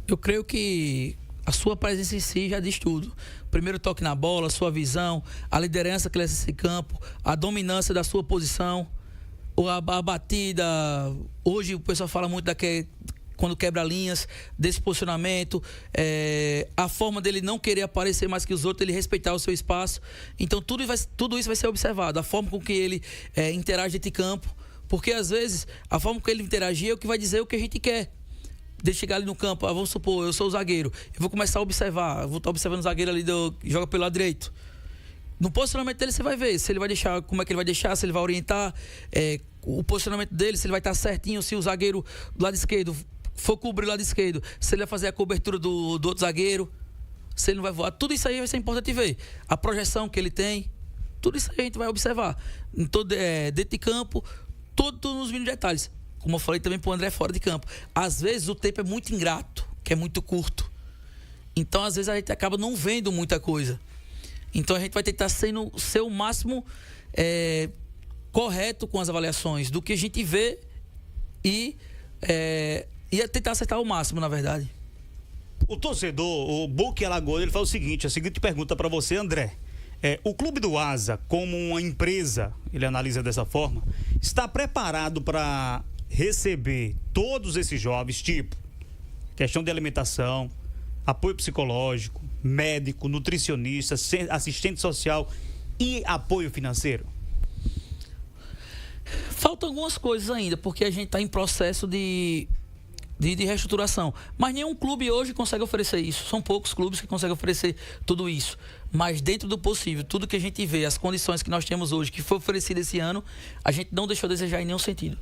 Eu creio que a sua presença em si já diz tudo. O primeiro toque na bola, a sua visão, a liderança que leva esse campo, a dominância da sua posição, a batida. Hoje o pessoal fala muito quando quebra linhas, desse posicionamento, a forma dele não querer aparecer mais que os outros, ele respeitar o seu espaço. Então tudo isso vai ser observado, a forma com que ele interage dentro de campo, porque às vezes a forma com que ele interagir é o que vai dizer o que a gente quer. De chegar ali no campo, vamos supor, eu sou o zagueiro, eu vou começar a observar, vou estar observando o zagueiro ali que joga pelo lado direito. No posicionamento dele você vai ver se ele vai deixar, como é que ele vai deixar, se ele vai orientar, o posicionamento dele, se ele vai estar certinho, se o zagueiro do lado esquerdo for cobrir o lado esquerdo, se ele vai fazer a cobertura do outro zagueiro, se ele não vai voar. Tudo isso aí vai ser importante ver. A projeção que ele tem, tudo isso aí a gente vai observar. Dentro de campo, tudo nos mínimos detalhes. Como eu falei também pro André fora de campo. Às vezes o tempo é muito ingrato, que é muito curto. Então, às vezes, a gente acaba não vendo muita coisa. Então, a gente vai tentar ser o máximo correto com as avaliações do que a gente vê e tentar acertar o máximo, na verdade. O torcedor, o Boque Alagoas, ele fala o seguinte, a seguinte pergunta para você, André. O clube do Asa, como uma empresa, ele analisa dessa forma, está preparado para receber todos esses jovens, tipo questão de alimentação, apoio psicológico, médico, nutricionista, assistente social e apoio financeiro? Faltam algumas coisas ainda, porque a gente está em processo de reestruturação. Mas nenhum clube hoje consegue oferecer isso. São poucos clubes que conseguem oferecer tudo isso. Mas dentro do possível, tudo que a gente vê, as condições que nós temos hoje, que foi oferecido esse ano, a gente não deixou a desejar em nenhum sentido.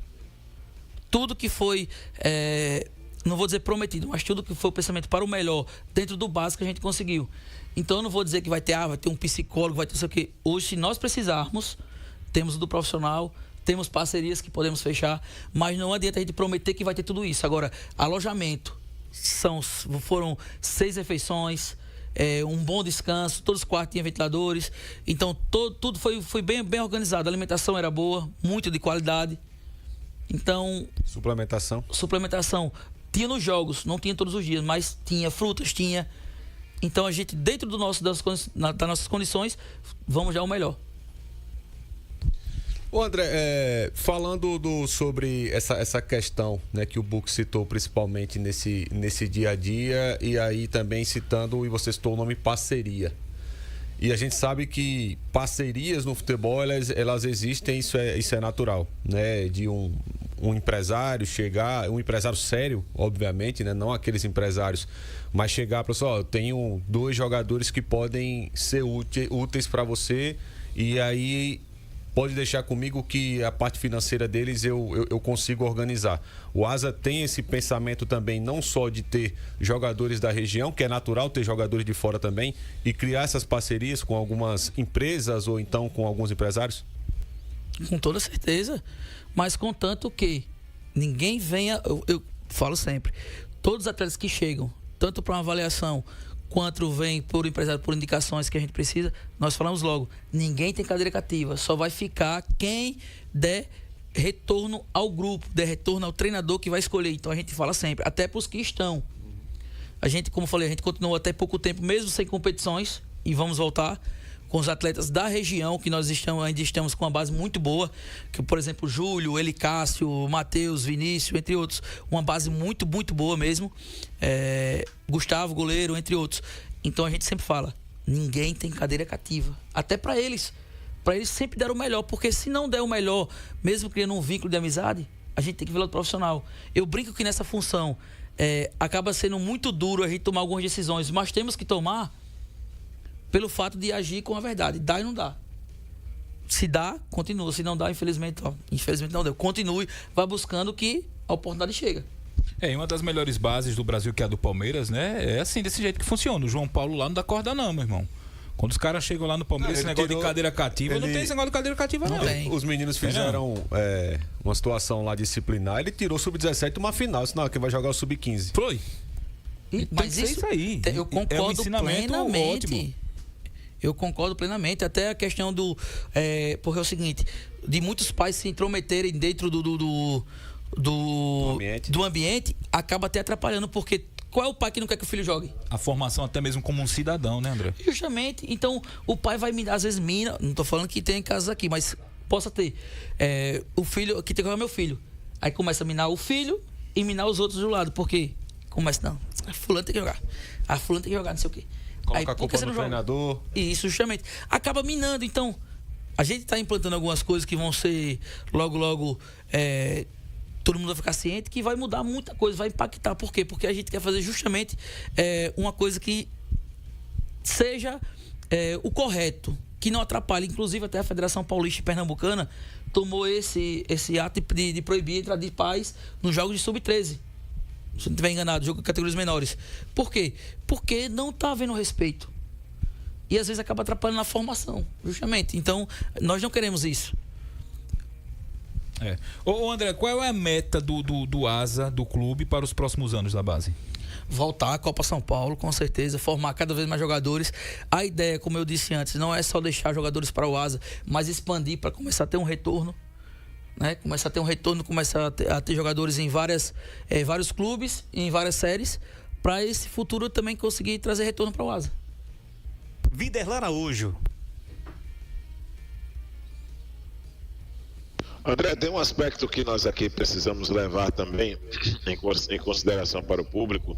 Tudo que foi, não vou dizer prometido, mas tudo que foi o pensamento para o melhor, dentro do básico a gente conseguiu. Então eu não vou dizer que vai ter um psicólogo, vai ter isso aqui. Hoje, se nós precisarmos, temos o do profissional, temos parcerias que podemos fechar, mas não adianta a gente prometer que vai ter tudo isso. Agora, alojamento, foram 6 refeições, um bom descanso, todos os quartos tinham ventiladores, então tudo foi bem organizado, a alimentação era boa, muito de qualidade. Então... Suplementação. Tinha nos jogos, não tinha todos os dias, mas tinha frutas, tinha. Então a gente, dentro das nossas condições, vamos dar o melhor. Ô André, falando sobre essa questão, né, que o Book citou principalmente nesse dia a dia, e aí também citando, e você citou o nome parceria. E a gente sabe que parcerias no futebol, elas existem, isso é natural, né? De um empresário chegar, um empresário sério, obviamente, né? Não aqueles empresários, mas chegar para eu tenho 2 jogadores que podem ser úteis para você, e aí pode deixar comigo que a parte financeira deles eu consigo organizar. O Asa tem esse pensamento também, não só de ter jogadores da região, que é natural ter jogadores de fora também, e criar essas parcerias com algumas empresas ou então com alguns empresários? Com toda certeza, mas contanto que ninguém venha, eu falo sempre, todos os atletas que chegam, tanto para uma avaliação quanto vem por empresário, por indicações que a gente precisa, nós falamos logo, ninguém tem cadeira cativa, só vai ficar quem der retorno ao grupo, der retorno ao treinador que vai escolher. Então a gente fala sempre, até para os que estão. A gente, como eu falei, a gente continuou até pouco tempo, mesmo sem competições, e vamos voltar com os atletas da região, que nós ainda estamos com uma base muito boa, que, por exemplo, Júlio, Elicácio, Matheus, Vinícius, entre outros, uma base muito, muito boa mesmo, Gustavo, goleiro, entre outros. Então a gente sempre fala, ninguém tem cadeira cativa, até para eles sempre dar o melhor, porque se não der o melhor, mesmo criando um vínculo de amizade, a gente tem que ver o profissional. Eu brinco que nessa função acaba sendo muito duro a gente tomar algumas decisões, mas temos que tomar pelo fato de agir com a verdade. Dá e não dá. Se dá, continua. Se não dá, infelizmente não deu. Continue, vá buscando que a oportunidade chega. Uma das melhores bases do Brasil, que é a do Palmeiras, né? É assim, desse jeito que funciona. O João Paulo lá não dá corda não, meu irmão. Quando os caras chegam lá no Palmeiras, esse negócio de cadeira cativa, não tem esse negócio de cadeira cativa, não. Os meninos fizeram uma situação lá disciplinar, ele tirou o Sub-17 uma final, senão quem vai jogar o Sub-15. Foi. Mas isso aí. Eu concordo plenamente. Ótimo. Eu concordo plenamente. Até a questão porque é o seguinte, de muitos pais se intrometerem dentro do ambiente, acaba até atrapalhando, porque qual é o pai que não quer que o filho jogue? A formação até mesmo como um cidadão, né, André? Justamente. Então, o pai vai, às vezes, mina, não tô falando que tem casos aqui, mas possa ter. O filho, que tem que jogar meu filho. Aí começa a minar o filho e minar os outros do lado. Por quê? Começa, não, a fulano tem que jogar. A fulano tem que jogar, não sei o quê. Coloca a culpa no treinador. Isso, justamente. Acaba minando. Então, a gente está implantando algumas coisas que vão ser logo, todo mundo vai ficar ciente, que vai mudar muita coisa, vai impactar. Por quê? Porque a gente quer fazer justamente uma coisa que seja o correto, que não atrapalhe. Inclusive, até a Federação Paulista e Pernambucana tomou esse ato de proibir a entrada de pais nos jogos de sub-13. Se não estiver enganado, jogo de categorias menores. Por quê? Porque não está havendo respeito. E às vezes acaba atrapalhando na formação, justamente. Então, nós não queremos isso. Ô André, qual é a meta do ASA, do clube, para os próximos anos da base? Voltar à Copa São Paulo, com certeza, formar cada vez mais jogadores. A ideia, como eu disse antes, não é só deixar jogadores para o ASA, mas expandir para começar a ter um retorno, né? Começar a ter um retorno, começar a ter jogadores em vários clubes, em várias séries, para esse futuro também conseguir trazer retorno para o ASA. Viderlan Araújo. André, tem um aspecto que nós aqui precisamos levar também em consideração para o público,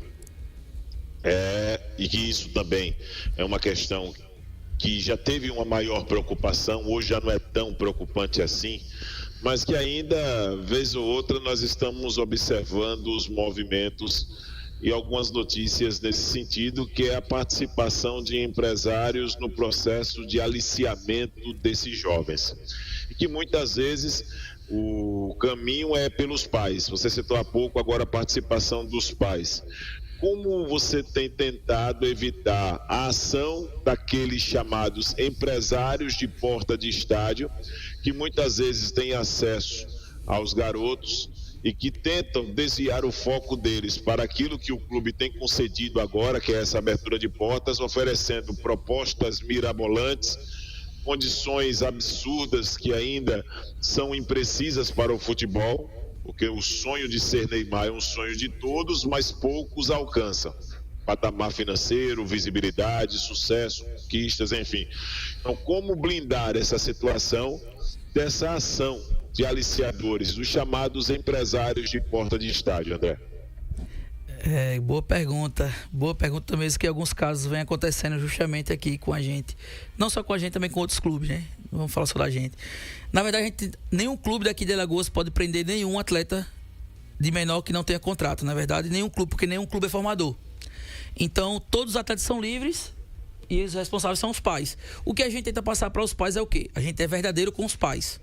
e que isso também é uma questão que já teve uma maior preocupação, hoje já não é tão preocupante assim, mas que ainda, vez ou outra, nós estamos observando os movimentos e algumas notícias nesse sentido, que é a participação de empresários no processo de aliciamento desses jovens. E que muitas vezes o caminho é pelos pais. Você citou há pouco agora a participação dos pais. Como você tem tentado evitar a ação daqueles chamados empresários de porta de estádio, que muitas vezes têm acesso aos garotos e que tentam desviar o foco deles para aquilo que o clube tem concedido agora, que é essa abertura de portas, oferecendo propostas mirabolantes, condições absurdas que ainda são imprecisas para o futebol, porque o sonho de ser Neymar é um sonho de todos, mas poucos alcançam. Patamar financeiro, visibilidade, sucesso, conquistas, enfim. Então, como blindar essa situação dessa ação de aliciadores, dos chamados empresários de porta de estádio, André? Boa pergunta mesmo, que alguns casos vêm acontecendo justamente aqui com a gente. Não só com a gente, também com outros clubes, né? Não vamos falar só da gente. Na verdade, nenhum clube daqui de Alagoas pode prender nenhum atleta de menor que não tenha contrato, na verdade, nenhum clube, porque nenhum clube é formador. Então, todos os atletas são livres e os responsáveis são os pais. O que a gente tenta passar para os pais é o quê? A gente é verdadeiro com os pais.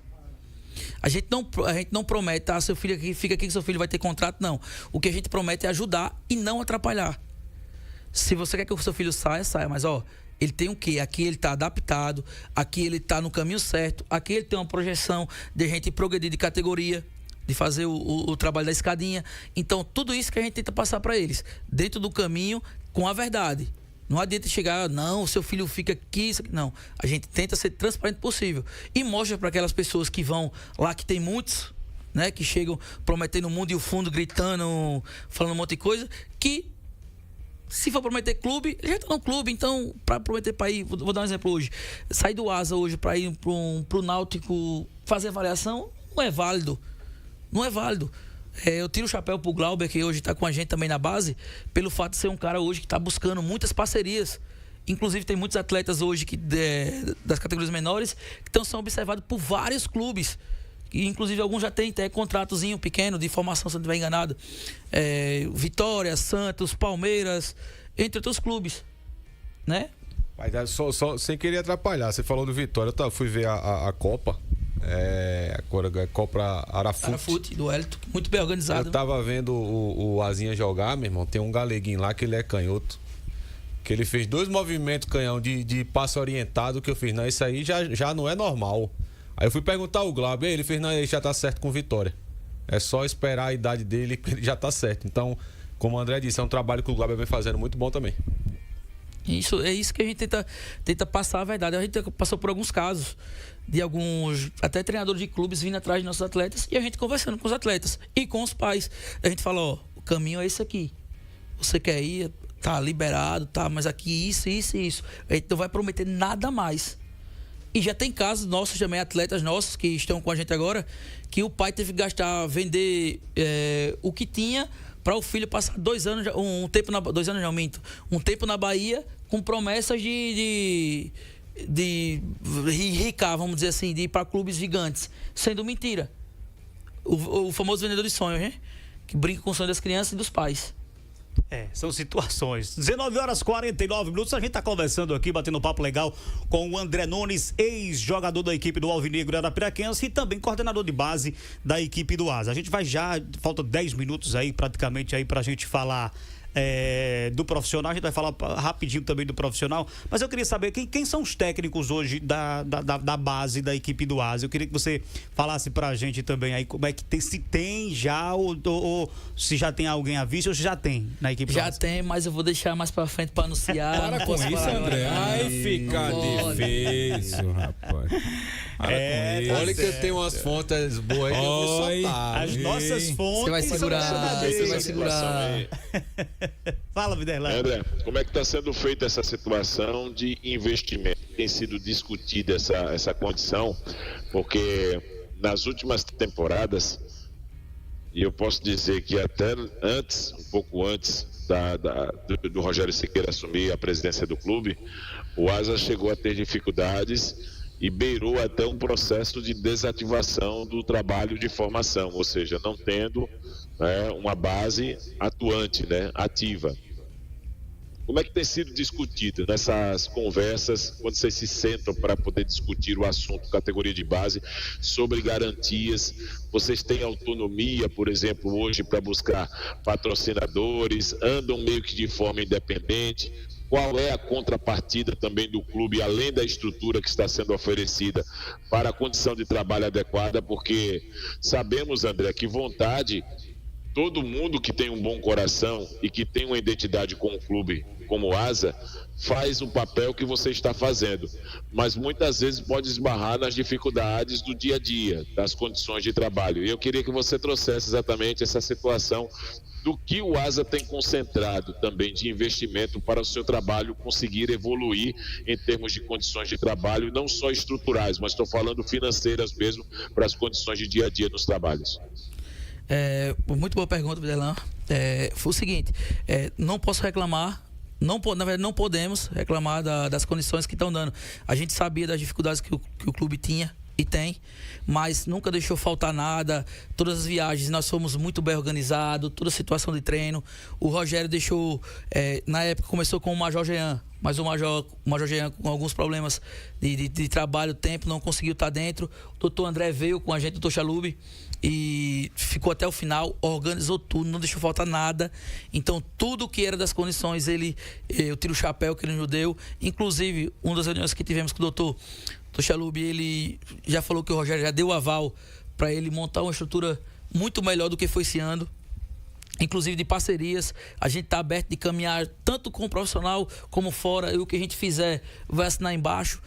A gente não promete, seu filho aqui, fica aqui que seu filho vai ter contrato, não. O que a gente promete é ajudar e não atrapalhar. Se você quer que o seu filho saia, mas ele tem o quê? Aqui ele está adaptado, aqui ele está no caminho certo, aqui ele tem uma projeção de a gente progredir de categoria, de fazer o trabalho da escadinha. Então, tudo isso que a gente tenta passar para eles, dentro do caminho, com a verdade. Não adianta chegar, não, o seu filho fica aqui, isso aqui. Não, a gente tenta ser transparente possível. E mostra para aquelas pessoas que vão lá, que tem muitos, né, que chegam prometendo o mundo e o fundo, gritando, falando um monte de coisa, que se for prometer clube, ele já está no clube. Então, para prometer para ir, vou dar um exemplo hoje, sair do ASA hoje para ir pro Náutico fazer avaliação, não é válido. Não é válido. Eu tiro o chapéu pro Glauber, que hoje está com a gente também na base, pelo fato de ser um cara hoje que está buscando muitas parcerias. Inclusive, tem muitos atletas hoje das categorias menores que estão sendo observados por vários clubes. E, inclusive, alguns já têm até contratozinho pequeno de formação, se não estiver enganado. Vitória, Santos, Palmeiras, entre outros clubes, né? Mas só sem querer atrapalhar, você falou do Vitória, eu fui ver a Copa. Agora a Copa Arafute, do Hélito, muito bem organizado. Eu tava vendo o Azinha jogar, meu irmão. Tem um galeguinho lá que ele é canhoto, que ele fez 2 movimentos canhão de passe orientado, que eu fiz, não, isso aí já não é normal. Aí eu fui perguntar ao Glauber, ele fez, não, ele já tá certo com Vitória, é só esperar a idade dele que ele já tá certo. Então, como o André disse, é um trabalho que o Glauber vem fazendo muito bom também. É isso que a gente tenta passar a verdade. A gente passou por alguns casos de alguns, até treinadores de clubes vindo atrás de nossos atletas, e a gente conversando com os atletas e com os pais. A gente fala, o caminho é esse aqui. Você quer ir, tá liberado, tá, mas aqui isso. A gente não vai prometer nada mais. E já tem casos nossos também, atletas nossos que estão com a gente agora, que o pai teve que vender o que tinha para o filho passar 2 anos, um tempo na Bahia, com promessas de ricar, vamos dizer assim, de ir para clubes gigantes, sendo mentira. O famoso vendedor de sonhos, né? Que brinca com o sonho das crianças e dos pais. São situações. 19h49, a gente tá conversando aqui, batendo um papo legal com o André Nunes, ex-jogador da equipe do Alvinegro Arapiraquense e também coordenador de base da equipe do Asa. A gente vai já, falta 10 minutos aí praticamente aí pra gente falar do profissional, a gente vai falar rapidinho também do profissional, mas eu queria saber quem são os técnicos hoje da base da equipe do Asa. Eu queria que você falasse pra gente também aí como é que se tem já ou se já tem alguém à vista ou se já tem na equipe do Asa. Já tem, mas eu vou deixar mais pra frente pra anunciar. Para com isso, André. Ai, fica difícil, rapaz. Olha que eu tenho umas fontes boas aí que eu vou soltar. As nossas fontes. Você vai segurar, você vai segurar. Fala, Viderlan. André, como é que está sendo feita essa situação de investimento? Tem sido discutida essa condição, porque nas últimas temporadas, e eu posso dizer que até antes, um pouco antes do Rogério Siqueira assumir a presidência do clube, o Asa chegou a ter dificuldades e beirou até um processo de desativação do trabalho de formação, ou seja, não tendo uma base atuante, ativa. Como é que tem sido discutido nessas conversas, quando vocês se sentam para poder discutir o assunto categoria de base, sobre garantias? Vocês têm autonomia, por exemplo, hoje para buscar patrocinadores, andam meio que de forma independente? Qual é a contrapartida também do clube, além da estrutura que está sendo oferecida para a condição de trabalho adequada? Porque sabemos, André, que vontade, todo mundo que tem um bom coração e que tem uma identidade com o clube como o Asa, faz o papel que você está fazendo, mas muitas vezes pode esbarrar nas dificuldades do dia a dia, das condições de trabalho. E eu queria que você trouxesse exatamente essa situação do que o Asa tem concentrado também de investimento para o seu trabalho conseguir evoluir em termos de condições de trabalho, não só estruturais, mas estou falando financeiras mesmo, para as condições de dia a dia nos trabalhos. Muito boa pergunta, Viderlan. Foi o seguinte, não posso reclamar, na verdade não podemos reclamar das condições que estão dando. A gente sabia das dificuldades que o clube tinha e tem, mas nunca deixou faltar nada. Todas as viagens nós fomos muito bem organizados, toda a situação de treino. O Rogério deixou, na época começou com o Major Jean, mas o Major Jean com alguns problemas de trabalho, tempo, não conseguiu estar dentro. O doutor André veio com a gente, o doutor Chalub, e ficou até o final, organizou tudo, não deixou faltar nada. Então tudo que era das condições, eu tiro o chapéu que ele nos deu. Inclusive, uma das reuniões que tivemos com o doutor Chalub, ele já falou que o Rogério já deu o aval para ele montar uma estrutura muito melhor do que foi esse ano, inclusive de parcerias. A gente está aberto de caminhar tanto com o profissional como fora, e o que a gente fizer vai assinar embaixo,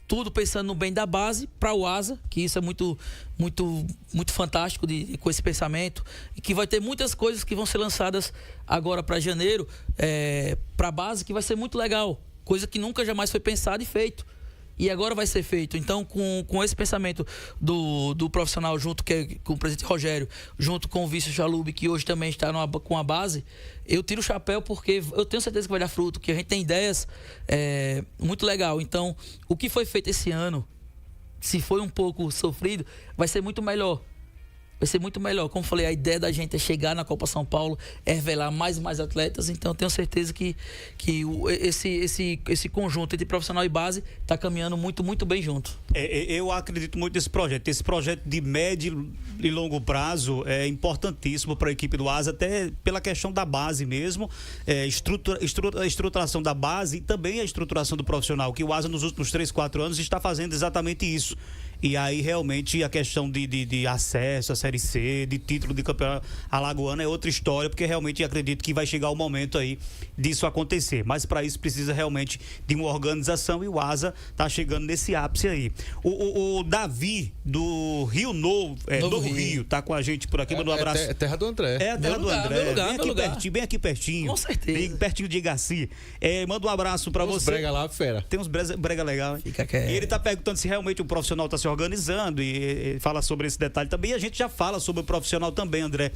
tudo pensando no bem da base para o Asa, que isso é muito, muito, muito fantástico com esse pensamento, e que vai ter muitas coisas que vão ser lançadas agora para janeiro, para a base, que vai ser muito legal, coisa que nunca jamais foi pensado e feito. E agora vai ser feito. Então, com esse pensamento do profissional, junto com o presidente Rogério, junto com o vice Chalub, que hoje também está com a base, eu tiro o chapéu porque eu tenho certeza que vai dar fruto, que a gente tem ideias muito legal. Então, o que foi feito esse ano, se foi um pouco sofrido, vai ser muito melhor. Vai ser muito melhor. Como falei, a ideia da gente é chegar na Copa São Paulo, é revelar mais e mais atletas. Então, eu tenho certeza que esse conjunto entre profissional e base está caminhando muito, muito bem junto. Eu acredito muito nesse projeto. Esse projeto de médio e longo prazo é importantíssimo para a equipe do Asa, até pela questão da base mesmo, a estruturação da base e também a estruturação do profissional, que o Asa nos últimos 3, 4 anos está fazendo exatamente isso. E aí, realmente, a questão de acesso à Série C, de título de campeão alagoano é outra história, porque realmente acredito que vai chegar o momento aí disso acontecer. Mas para isso precisa realmente de uma organização, e o Asa está chegando nesse ápice aí. O Davi, do Rio Novo Rio, tá com a gente por aqui, manda um abraço. É terra do André. É a terra do André. Bem aqui pertinho. Com certeza. Bem pertinho de Igaci. Manda um abraço para você. Tem uns brega lá, fera. Tem uns brega legal, hein? Fica quieto. E ele tá perguntando se realmente o profissional tá se organizando, e fala sobre esse detalhe também. E a gente já fala sobre o profissional também, André.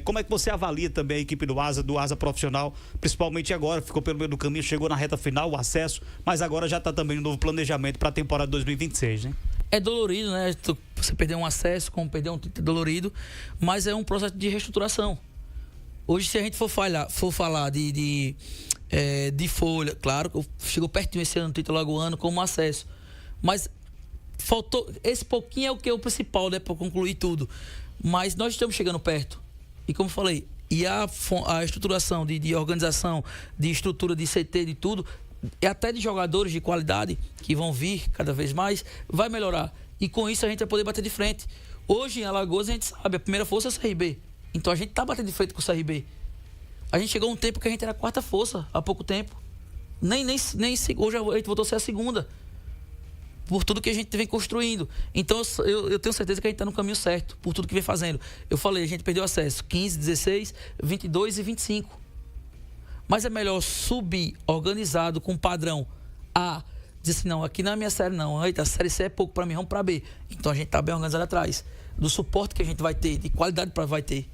Como é que você avalia também a equipe do Asa profissional, principalmente agora, ficou pelo meio do caminho, chegou na reta final, o acesso, mas agora já tá também no novo planejamento para a temporada 2026, né? É dolorido, né? Você perder um acesso, como perder um título, é dolorido, mas é um processo de reestruturação. Hoje, se a gente for falar de folha, claro, chegou pertinho esse ano, título alagoano, como acesso. Mas faltou, esse pouquinho é o que é o principal, né, para concluir tudo. Mas nós estamos chegando perto. E como eu falei, e a estruturação de organização, de estrutura de CT, de tudo, e até de jogadores de qualidade que vão vir cada vez mais, vai melhorar. E com isso a gente vai poder bater de frente. Hoje em Alagoas a gente sabe, a primeira força é o CRB. Então a gente tá batendo de frente com o CRB. A gente chegou um tempo que a gente era a quarta força, há pouco tempo. Hoje a gente voltou a ser a segunda. Por tudo que a gente vem construindo. Então eu tenho certeza que a gente está no caminho certo, por tudo que vem fazendo. Eu falei, a gente perdeu acesso 15, 16, 22 e 25. Mas é melhor subir organizado com padrão A. Dizer assim, não, aqui não é a minha série não. Eita, a série C é pouco para mim, vamos para B. Então a gente está bem organizado atrás. Do suporte que a gente vai ter, de qualidade para vai ter.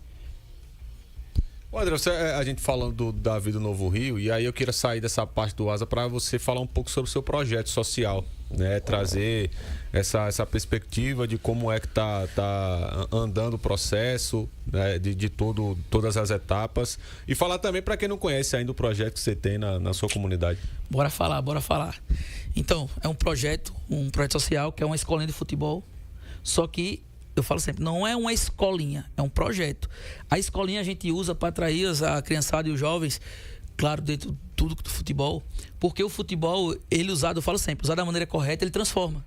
Ô André, a gente falando do Davi do Novo Rio, e aí eu queria sair dessa parte do Asa para você falar um pouco sobre o seu projeto social, né? Trazer essa perspectiva de como é que tá andando o processo, né? de todas as etapas, e falar também para quem não conhece ainda o projeto que você tem na sua comunidade. Bora falar. Então, é um projeto social que é uma escolinha de futebol, só que eu falo sempre, não é uma escolinha, é um projeto. A escolinha a gente usa para atrair a criançada e os jovens, claro, dentro de tudo do futebol, porque o futebol, ele usado, eu falo sempre, usado da maneira correta, ele transforma.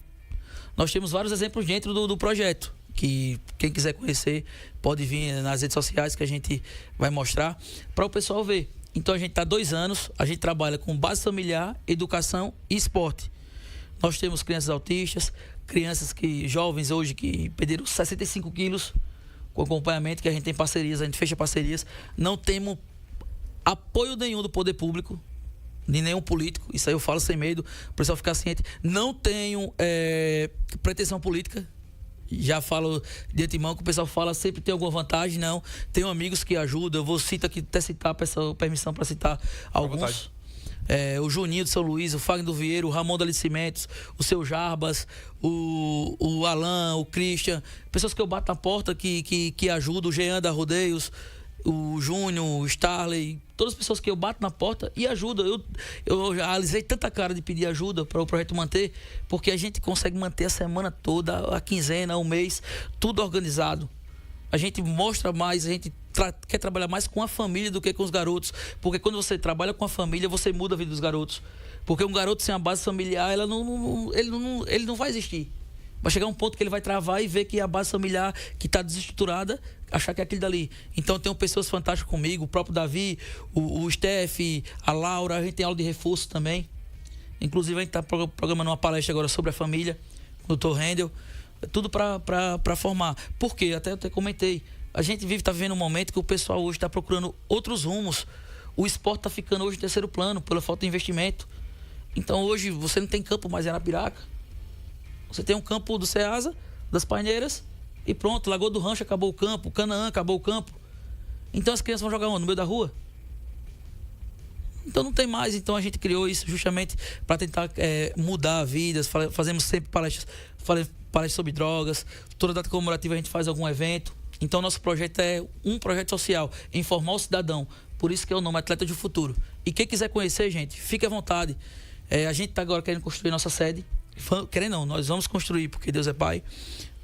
Nós temos vários exemplos dentro do projeto, que quem quiser conhecer pode vir nas redes sociais que a gente vai mostrar para o pessoal ver. Então a gente está há 2 anos, a gente trabalha com base familiar, educação e esporte. Nós temos crianças autistas, crianças jovens hoje que perderam 65 quilos com acompanhamento, que a gente tem parcerias, a gente fecha parcerias. Não temos apoio nenhum do poder público, de nenhum político, isso aí eu falo sem medo, o pessoal ficar ciente. Não tenho pretensão política, já falo de antemão que o pessoal fala sempre tem alguma vantagem, não. Tenho amigos que ajudam, eu vou peço permissão para citar alguns. O Juninho de São Luís, o Fagner do Vieiro, o Ramon da Cimentos, o Seu Jarbas, o Alan, o Christian, pessoas que eu bato na porta que ajudam, o Jean da Rodeios, o Júnior, o Starley, todas as pessoas que eu bato na porta e ajudam. Eu já alisei tanta cara de pedir ajuda para o projeto manter, porque a gente consegue manter a semana toda, a quinzena, o mês, tudo organizado. A gente mostra mais, a gente quer trabalhar mais com a família do que com os garotos. Porque quando você trabalha com a família, você muda a vida dos garotos. Porque um garoto sem a base familiar, ele não vai existir. Vai chegar um ponto que ele vai travar e ver que a base familiar que está desestruturada, achar que é aquilo dali. Então tem pessoas fantásticas comigo, o próprio Davi, o Steph, a Laura, a gente tem aula de reforço também. Inclusive a gente está programando uma palestra agora sobre a família, com o Dr. Rendel. Tudo para formar. Porque, até comentei, a gente está vivendo um momento que o pessoal hoje está procurando outros rumos. O esporte está ficando hoje em terceiro plano, pela falta de investimento. Então hoje você não tem campo mais em Arapiraca. Você tem um campo do Ceasa, das Paineiras, e pronto, Lagoa do Rancho acabou o campo, Canaã acabou o campo. Então as crianças vão jogar onde? No meio da rua? Então não tem mais. Então a gente criou isso justamente para tentar mudar vidas. Fazemos sempre palestras sobre drogas. Toda data comemorativa a gente faz algum evento. Então nosso projeto é um projeto social, informar o cidadão. Por isso que é o nome Atleta do Futuro. E quem quiser conhecer, gente, fique à vontade. A gente está agora querendo construir nossa sede. Querendo não, nós vamos construir, porque Deus é Pai.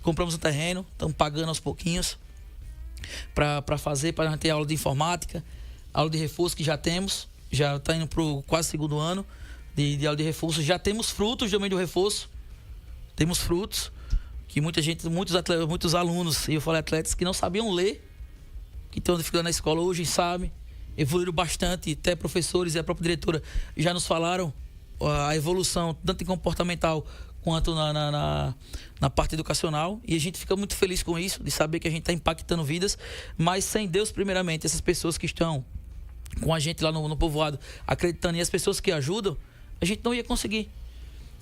Compramos um terreno, estamos pagando aos pouquinhos para fazer, para ter aula de informática, aula de reforço que já temos. Já está indo para o quase 2º ano de aula de reforço. Já temos frutos também do reforço. Temos frutos que muitos alunos, e eu falei atletas, que não sabiam ler, que estão dificuldade na escola hoje, sabem, evoluíram bastante. Até professores e a própria diretora já nos falaram a evolução, tanto em comportamental quanto na parte educacional. E a gente fica muito feliz com isso, de saber que a gente está impactando vidas. Mas sem Deus, primeiramente, essas pessoas que estão com a gente lá no povoado, acreditando, e as pessoas que ajudam, a gente não ia conseguir.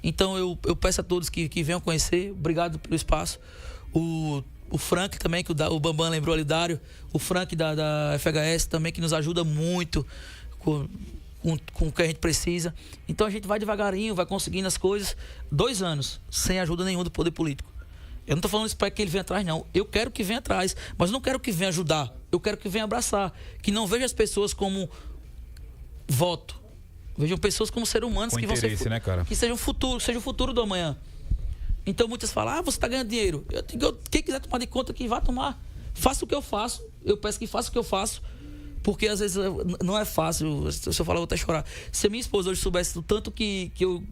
Então eu peço a todos que venham conhecer. Obrigado pelo espaço. O Frank também, que o Bambam lembrou ali, o Dário, o Frank da FHS também, que nos ajuda muito com o que a gente precisa. Então a gente vai devagarinho, vai conseguindo as coisas. 2 anos sem ajuda nenhuma do poder político. Eu não estou falando isso para que ele venha atrás, não. Eu quero que venha atrás, mas não quero que venha ajudar. Eu quero que venha abraçar. Que não veja as pessoas como voto. Vejam pessoas como seres humanos Com que vão ser... interesse, né, cara? Que sejam seja o futuro do amanhã. Então muitas falam, você está ganhando dinheiro. Eu digo, quem quiser tomar de conta que vá tomar. Faça o que eu faço. Eu peço que faça o que eu faço. Porque às vezes não é fácil. Se eu falar, eu vou até chorar. Se a minha esposa hoje soubesse do tanto que eu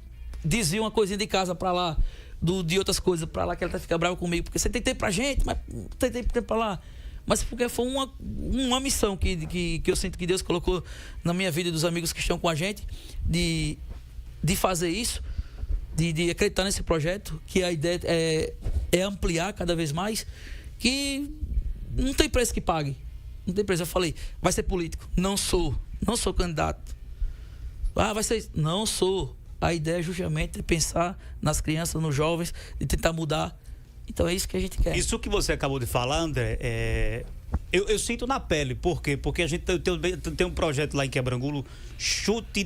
desvio uma coisinha de casa para lá, de outras coisas para lá, que ela até fica brava comigo. Porque você tem tempo pra gente, mas não tem tempo pra lá. Mas porque foi uma missão que eu sinto que Deus colocou na minha vida e dos amigos que estão com a gente, de fazer isso, de acreditar nesse projeto, que a ideia é ampliar cada vez mais, que não tem preço que pague. Não tem preço. Eu falei, vai ser político. Não sou candidato. Vai ser... Não sou. A ideia é justamente pensar nas crianças, nos jovens, de tentar mudar. Então é isso que a gente quer. Isso que você acabou de falar, André, eu sinto na pele. Por quê? Porque a gente tem um projeto lá em Quebrangulo,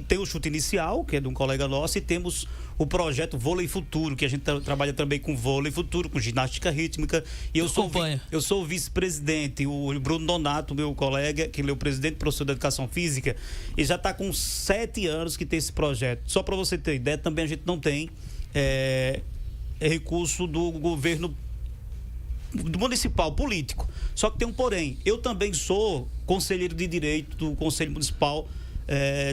tem o Chute Inicial, que é de um colega nosso, e temos o projeto Vôlei Futuro, que a gente trabalha também com vôlei futuro, com ginástica rítmica. E eu sou o vice-presidente, o Bruno Donato, meu colega, que ele é o presidente, professor de Educação Física, e já está com 7 anos que tem esse projeto. Só para você ter ideia, também a gente não tem recurso do governo do municipal, político. Só que tem um porém. Eu também sou conselheiro de direito do Conselho Municipal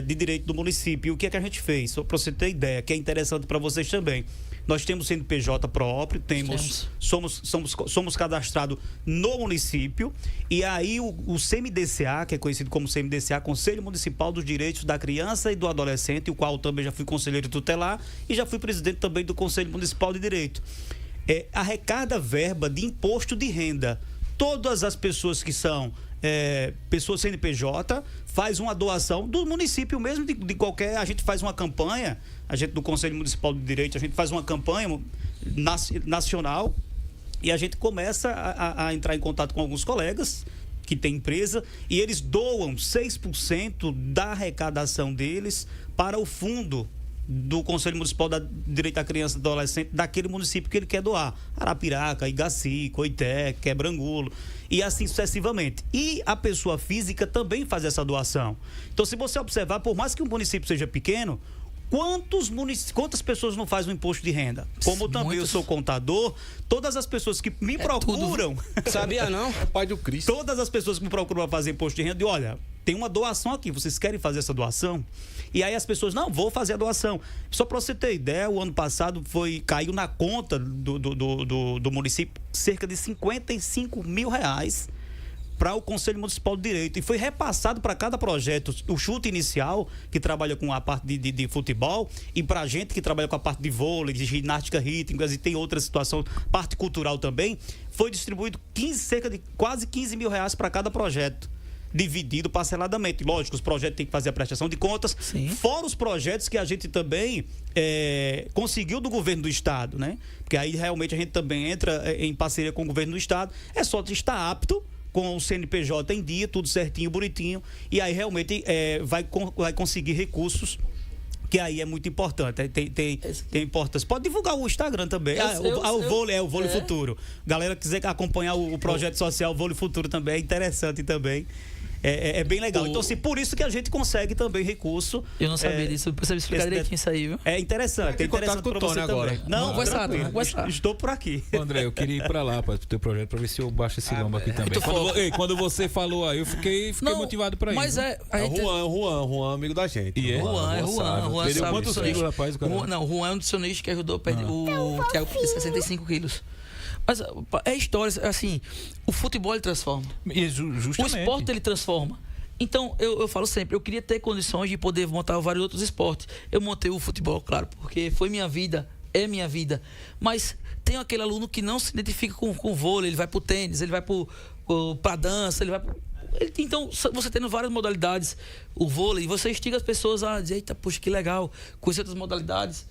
de Direito do município. E o que é que a gente fez? Só para você ter ideia, que é interessante para vocês também. Nós temos CNPJ próprio, somos cadastrados no município, e aí o CMDCA, que é conhecido como CMDCA, Conselho Municipal dos Direitos da Criança e do Adolescente, o qual também já fui conselheiro tutelar e já fui presidente também do Conselho Municipal de Direito. Arrecada verba de imposto de renda. Todas as pessoas que são pessoas CNPJ faz uma doação do município mesmo, de qualquer... A gente faz uma campanha, a gente do Conselho Municipal de Direito, a gente faz uma campanha nacional e a gente começa a entrar em contato com alguns colegas que têm empresa e eles doam 6% da arrecadação deles para o fundo do Conselho Municipal de Direito da Criança e do Adolescente daquele município que ele quer doar. Arapiraca, Igaci, Coité, Quebrangulo e assim sucessivamente. E a pessoa física também faz essa doação. Então, se você observar, por mais que um município seja pequeno, quantas pessoas não fazem o imposto de renda? Como também eu sou contador, todas as pessoas que me procuram... Sabia não? Pai do Cristo. Todas as pessoas que me procuram para fazer imposto de renda, dizem, olha, tem uma doação aqui, vocês querem fazer essa doação? E aí as pessoas, não, vou fazer a doação. Só para você ter ideia, o ano passado caiu na conta do município cerca de R$55 mil para o Conselho Municipal de Direito. E foi repassado para cada projeto o Chute Inicial, que trabalha com a parte de futebol, e para a gente que trabalha com a parte de vôlei, de ginástica rítmica, e tem outra situação, parte cultural também, foi distribuído cerca de quase R$15 mil para cada projeto, dividido parceladamente. Lógico, os projetos têm que fazer a prestação de contas. Sim. Fora os projetos que a gente também conseguiu do governo do estado, né? Porque aí realmente a gente também entra em parceria com o governo do estado. É só estar apto com o CNPJ em dia, tudo certinho, bonitinho, e aí realmente vai conseguir recursos, que aí é muito importante. Tem importância. Pode divulgar o Instagram também. O Vôlei Futuro. Galera quiser acompanhar o projeto social Vôlei Futuro também, é interessante também. É bem legal. Então, assim, por isso que a gente consegue também recurso. Eu não sabia disso, você me explicar direitinho isso aí, viu? É interessante. É interessante para você agora. também. Não, conversar. Estou por aqui. André, eu queria ir pra lá, para o teu projeto, pra ver se eu baixo esse lombo aqui também. Quando você falou aí, eu fiquei motivado pra ir. Mas Juan, amigo da gente. E Juan perdeu sabe quantos quilos, rapaz? Não, o Juan é um nutricionista que ajudou o Thiago perdeu 65 quilos. Mas é história, assim, o futebol ele transforma. Justamente. O esporte ele transforma. Então, eu falo sempre, eu queria ter condições de poder montar vários outros esportes. Eu montei o futebol, claro, porque foi minha vida, é minha vida. Mas tem aquele aluno que não se identifica com o vôlei, ele vai pro tênis, ele vai pra dança, ele vai... Então, você tendo várias modalidades, o vôlei, você instiga as pessoas a dizer, eita, poxa, que legal, conhecer outras modalidades.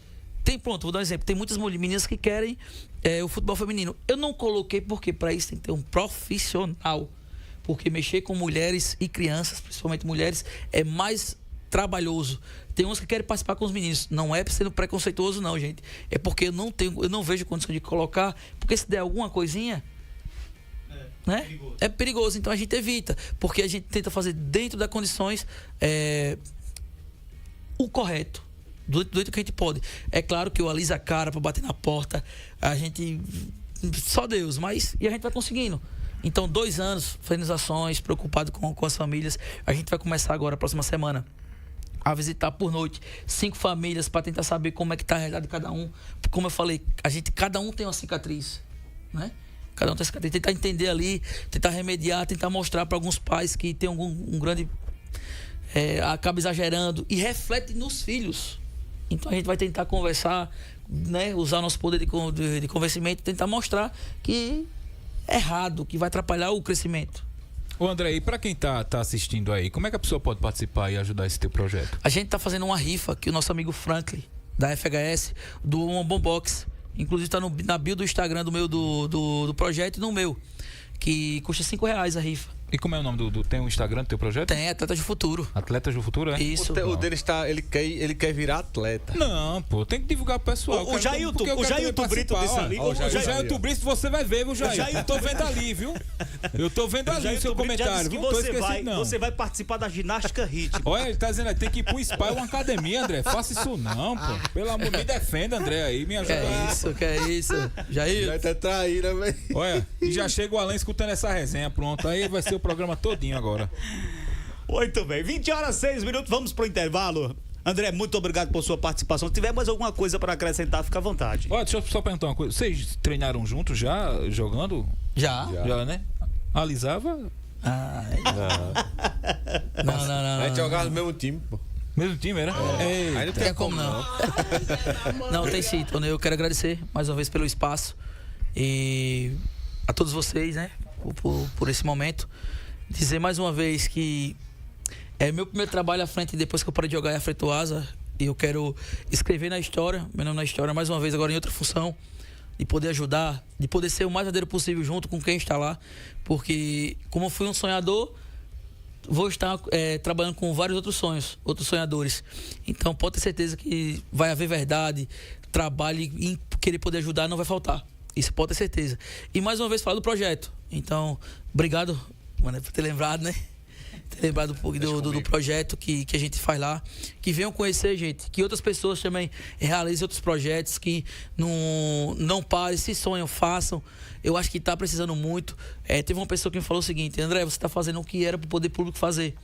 Vou dar um exemplo, tem muitas meninas que querem o futebol feminino. Eu não coloquei porque para isso tem que ter um profissional. Porque mexer com mulheres e crianças, principalmente mulheres, é mais trabalhoso. Tem uns que querem participar com os meninos. Não é sendo preconceituoso, não, gente. É porque eu não vejo condição de colocar, porque se der alguma coisinha, né? É perigoso, então a gente evita, porque a gente tenta fazer dentro das condições o correto, do jeito que a gente pode. É claro que eu aliso a cara para bater na porta, a gente, só Deus, mas e a gente vai conseguindo. Então 2 anos, finalizações, preocupado com as famílias. A gente vai começar agora, próxima semana, a visitar por noite 5 famílias para tentar saber como é que tá a realidade de cada um. Como eu falei, cada um tem uma cicatriz, né? Cada um tem cicatriz. Tentar entender ali, tentar remediar, tentar mostrar para alguns pais que tem um grande... acaba exagerando e reflete nos filhos. Então a gente vai tentar conversar, né? Usar nosso poder de convencimento, tentar mostrar que é errado, que vai atrapalhar o crescimento. Ô André, e pra quem tá assistindo aí, como é que a pessoa pode participar e ajudar esse teu projeto? A gente tá fazendo uma rifa que o nosso amigo Franklin, da FHS, doou uma bombox. Inclusive tá na bio do Instagram do projeto e no meu, que custa R$5 a rifa. E como é o nome tem um Instagram do teu projeto? Tem, Atletas do Futuro. Atletas do Futuro, é? Isso. O dele ele quer virar atleta. Não, pô, tem que divulgar pro pessoal. O Jailton Brito disse ali. O Jailton Brito, você vai ver, viu, Jailton? Eu tô vendo ali, viu? Eu tô vendo ali o seu comentário, viu? Você vai participar da ginástica rítmica. Olha, ele tá dizendo aí, tem que ir pro spa ou uma academia, André. Faça isso não, pô. Pelo amor, me defenda, André, aí, me ajuda. Que é isso. Jair. Vai até traíra, velho. Olha, e já chega o Alan escutando essa resenha, pronto. Aí vai ser o programa todinho agora. Muito bem, 20h06, vamos pro intervalo. André, muito obrigado por sua participação. Se tiver mais alguma coisa para acrescentar, fica à vontade. Olha, deixa eu só perguntar uma coisa. Vocês treinaram juntos já, jogando? Já, né? Alisava? Não. A gente jogava no mesmo time, pô. Mesmo time, era? Aí não tem como não. Não, tem sim, Tony. Eu quero agradecer mais uma vez pelo espaço e a todos vocês, né, por esse momento. Dizer mais uma vez que meu primeiro trabalho à frente, depois que eu parei de jogar, é à frente do Asa. E eu quero escrever na história, meu nome na história, mais uma vez, agora em outra função, de poder ajudar, de poder ser o mais verdadeiro possível junto com quem está lá. Porque, como eu fui um sonhador, vou estar trabalhando com vários outros sonhos, outros sonhadores. Então, pode ter certeza que vai haver verdade, trabalho em querer poder ajudar, não vai faltar. Isso pode ter certeza. E mais uma vez falar do projeto. Então, obrigado, mano, por ter lembrado, né? Ter lembrado um pouco do projeto que a gente faz lá. Que venham conhecer, gente. Que outras pessoas também realizem outros projetos. Que não parem, se sonham, façam. Eu acho que está precisando muito. Teve uma pessoa que me falou o seguinte: André, você está fazendo o que era para o poder público fazer.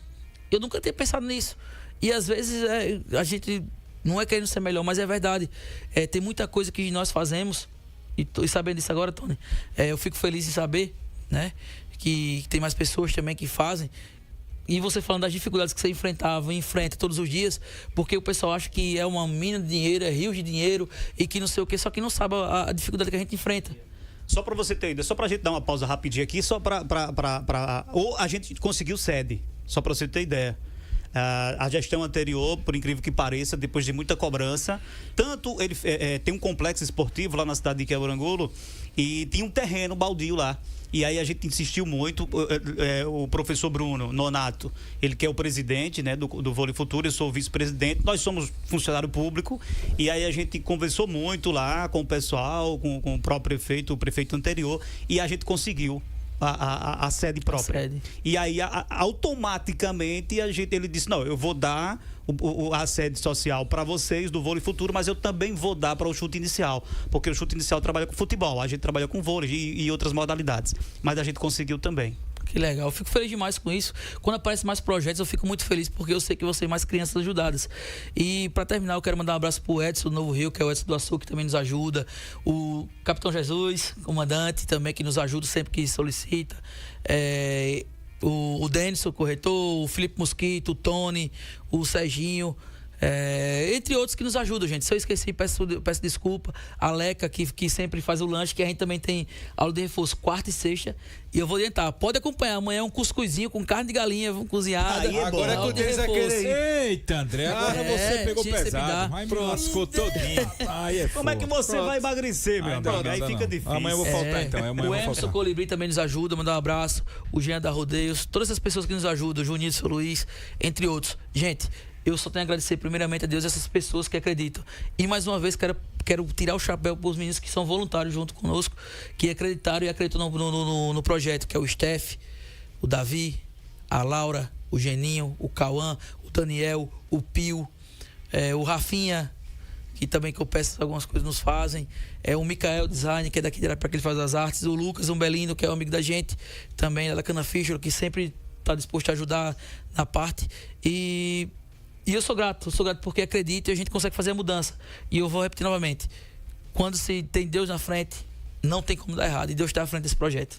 Eu nunca tinha pensado nisso. E às vezes a gente não é querendo ser melhor, mas é verdade. Tem muita coisa que nós fazemos. E sabendo disso agora, Tony, eu fico feliz em saber, né, que tem mais pessoas também que fazem. E você falando das dificuldades que você enfrenta todos os dias, porque o pessoal acha que é uma mina de dinheiro, é rios de dinheiro e que não sei o que, só que não sabe a dificuldade que a gente enfrenta. Só para você ter ideia, só para a gente dar uma pausa rapidinho aqui, só para ou a gente conseguiu sede, só para você ter ideia. A gestão anterior, por incrível que pareça, depois de muita cobrança, tanto ele tem um complexo esportivo lá na cidade de Quebrangulo e tinha um terreno baldio lá. E aí a gente insistiu muito, o professor Bruno Nonato, ele que é o presidente, né, do Vôlei Futuro, eu sou o vice-presidente, nós somos funcionário público, e aí a gente conversou muito lá com o pessoal, com o próprio prefeito, o prefeito anterior, e a gente conseguiu a sede própria. A sede. E aí automaticamente ele disse: não, eu vou dar a sede social para vocês do Vôlei Futuro, mas eu também vou dar para o chute inicial, porque o chute inicial trabalha com futebol, a gente trabalha com vôlei e outras modalidades, mas a gente conseguiu também. Que legal, eu fico feliz demais com isso. Quando aparecem mais projetos, eu fico muito feliz, porque eu sei que vão ser mais crianças ajudadas. E para terminar, eu quero mandar um abraço pro Edson do Novo Rio, que é o Edson do Açúcar, que também nos ajuda. O Capitão Jesus, comandante, também, que nos ajuda sempre que solicita. O Denison, o corretor, o Felipe Mosquito, o Tony, o Serginho, entre outros que nos ajudam, gente. Se eu esqueci, peço desculpa. A Leca, que sempre faz o lanche, que a gente também tem aula de reforço quarta e sexta. E eu vou adiantar. Pode acompanhar. Amanhã é um cuscuzinho com carne de galinha cozinhada. Agora que o Denis vai querer. Eita, André, agora você pegou pesado. Aí me lascou todinho. Como é que você vai emagrecer, meu amigo? Aí fica difícil. Amanhã eu vou faltar, então. O Emerson Colibri também nos ajuda, mandar um abraço. O Jean da Rodeios, todas essas pessoas que nos ajudam, o Juninho do São Luís, entre outros. Gente, eu só tenho a agradecer primeiramente a Deus essas pessoas que acreditam. E mais uma vez quero tirar o chapéu para os meninos que são voluntários junto conosco, que acreditaram e acreditam no projeto, que é o Steph, o Davi, a Laura, o Geninho, o Cauã, o Daniel, o Pio, o Rafinha, que também que eu peço algumas coisas nos fazem, o Mikael Design, que é daqui direto para que ele faz as artes, o Lucas Umbelino, que é um amigo da gente, também da Cana Fischer, que sempre está disposto a ajudar na parte. E eu sou grato porque acredito e a gente consegue fazer a mudança. E eu vou repetir novamente, quando se tem Deus na frente, não tem como dar errado, e Deus está à frente desse projeto.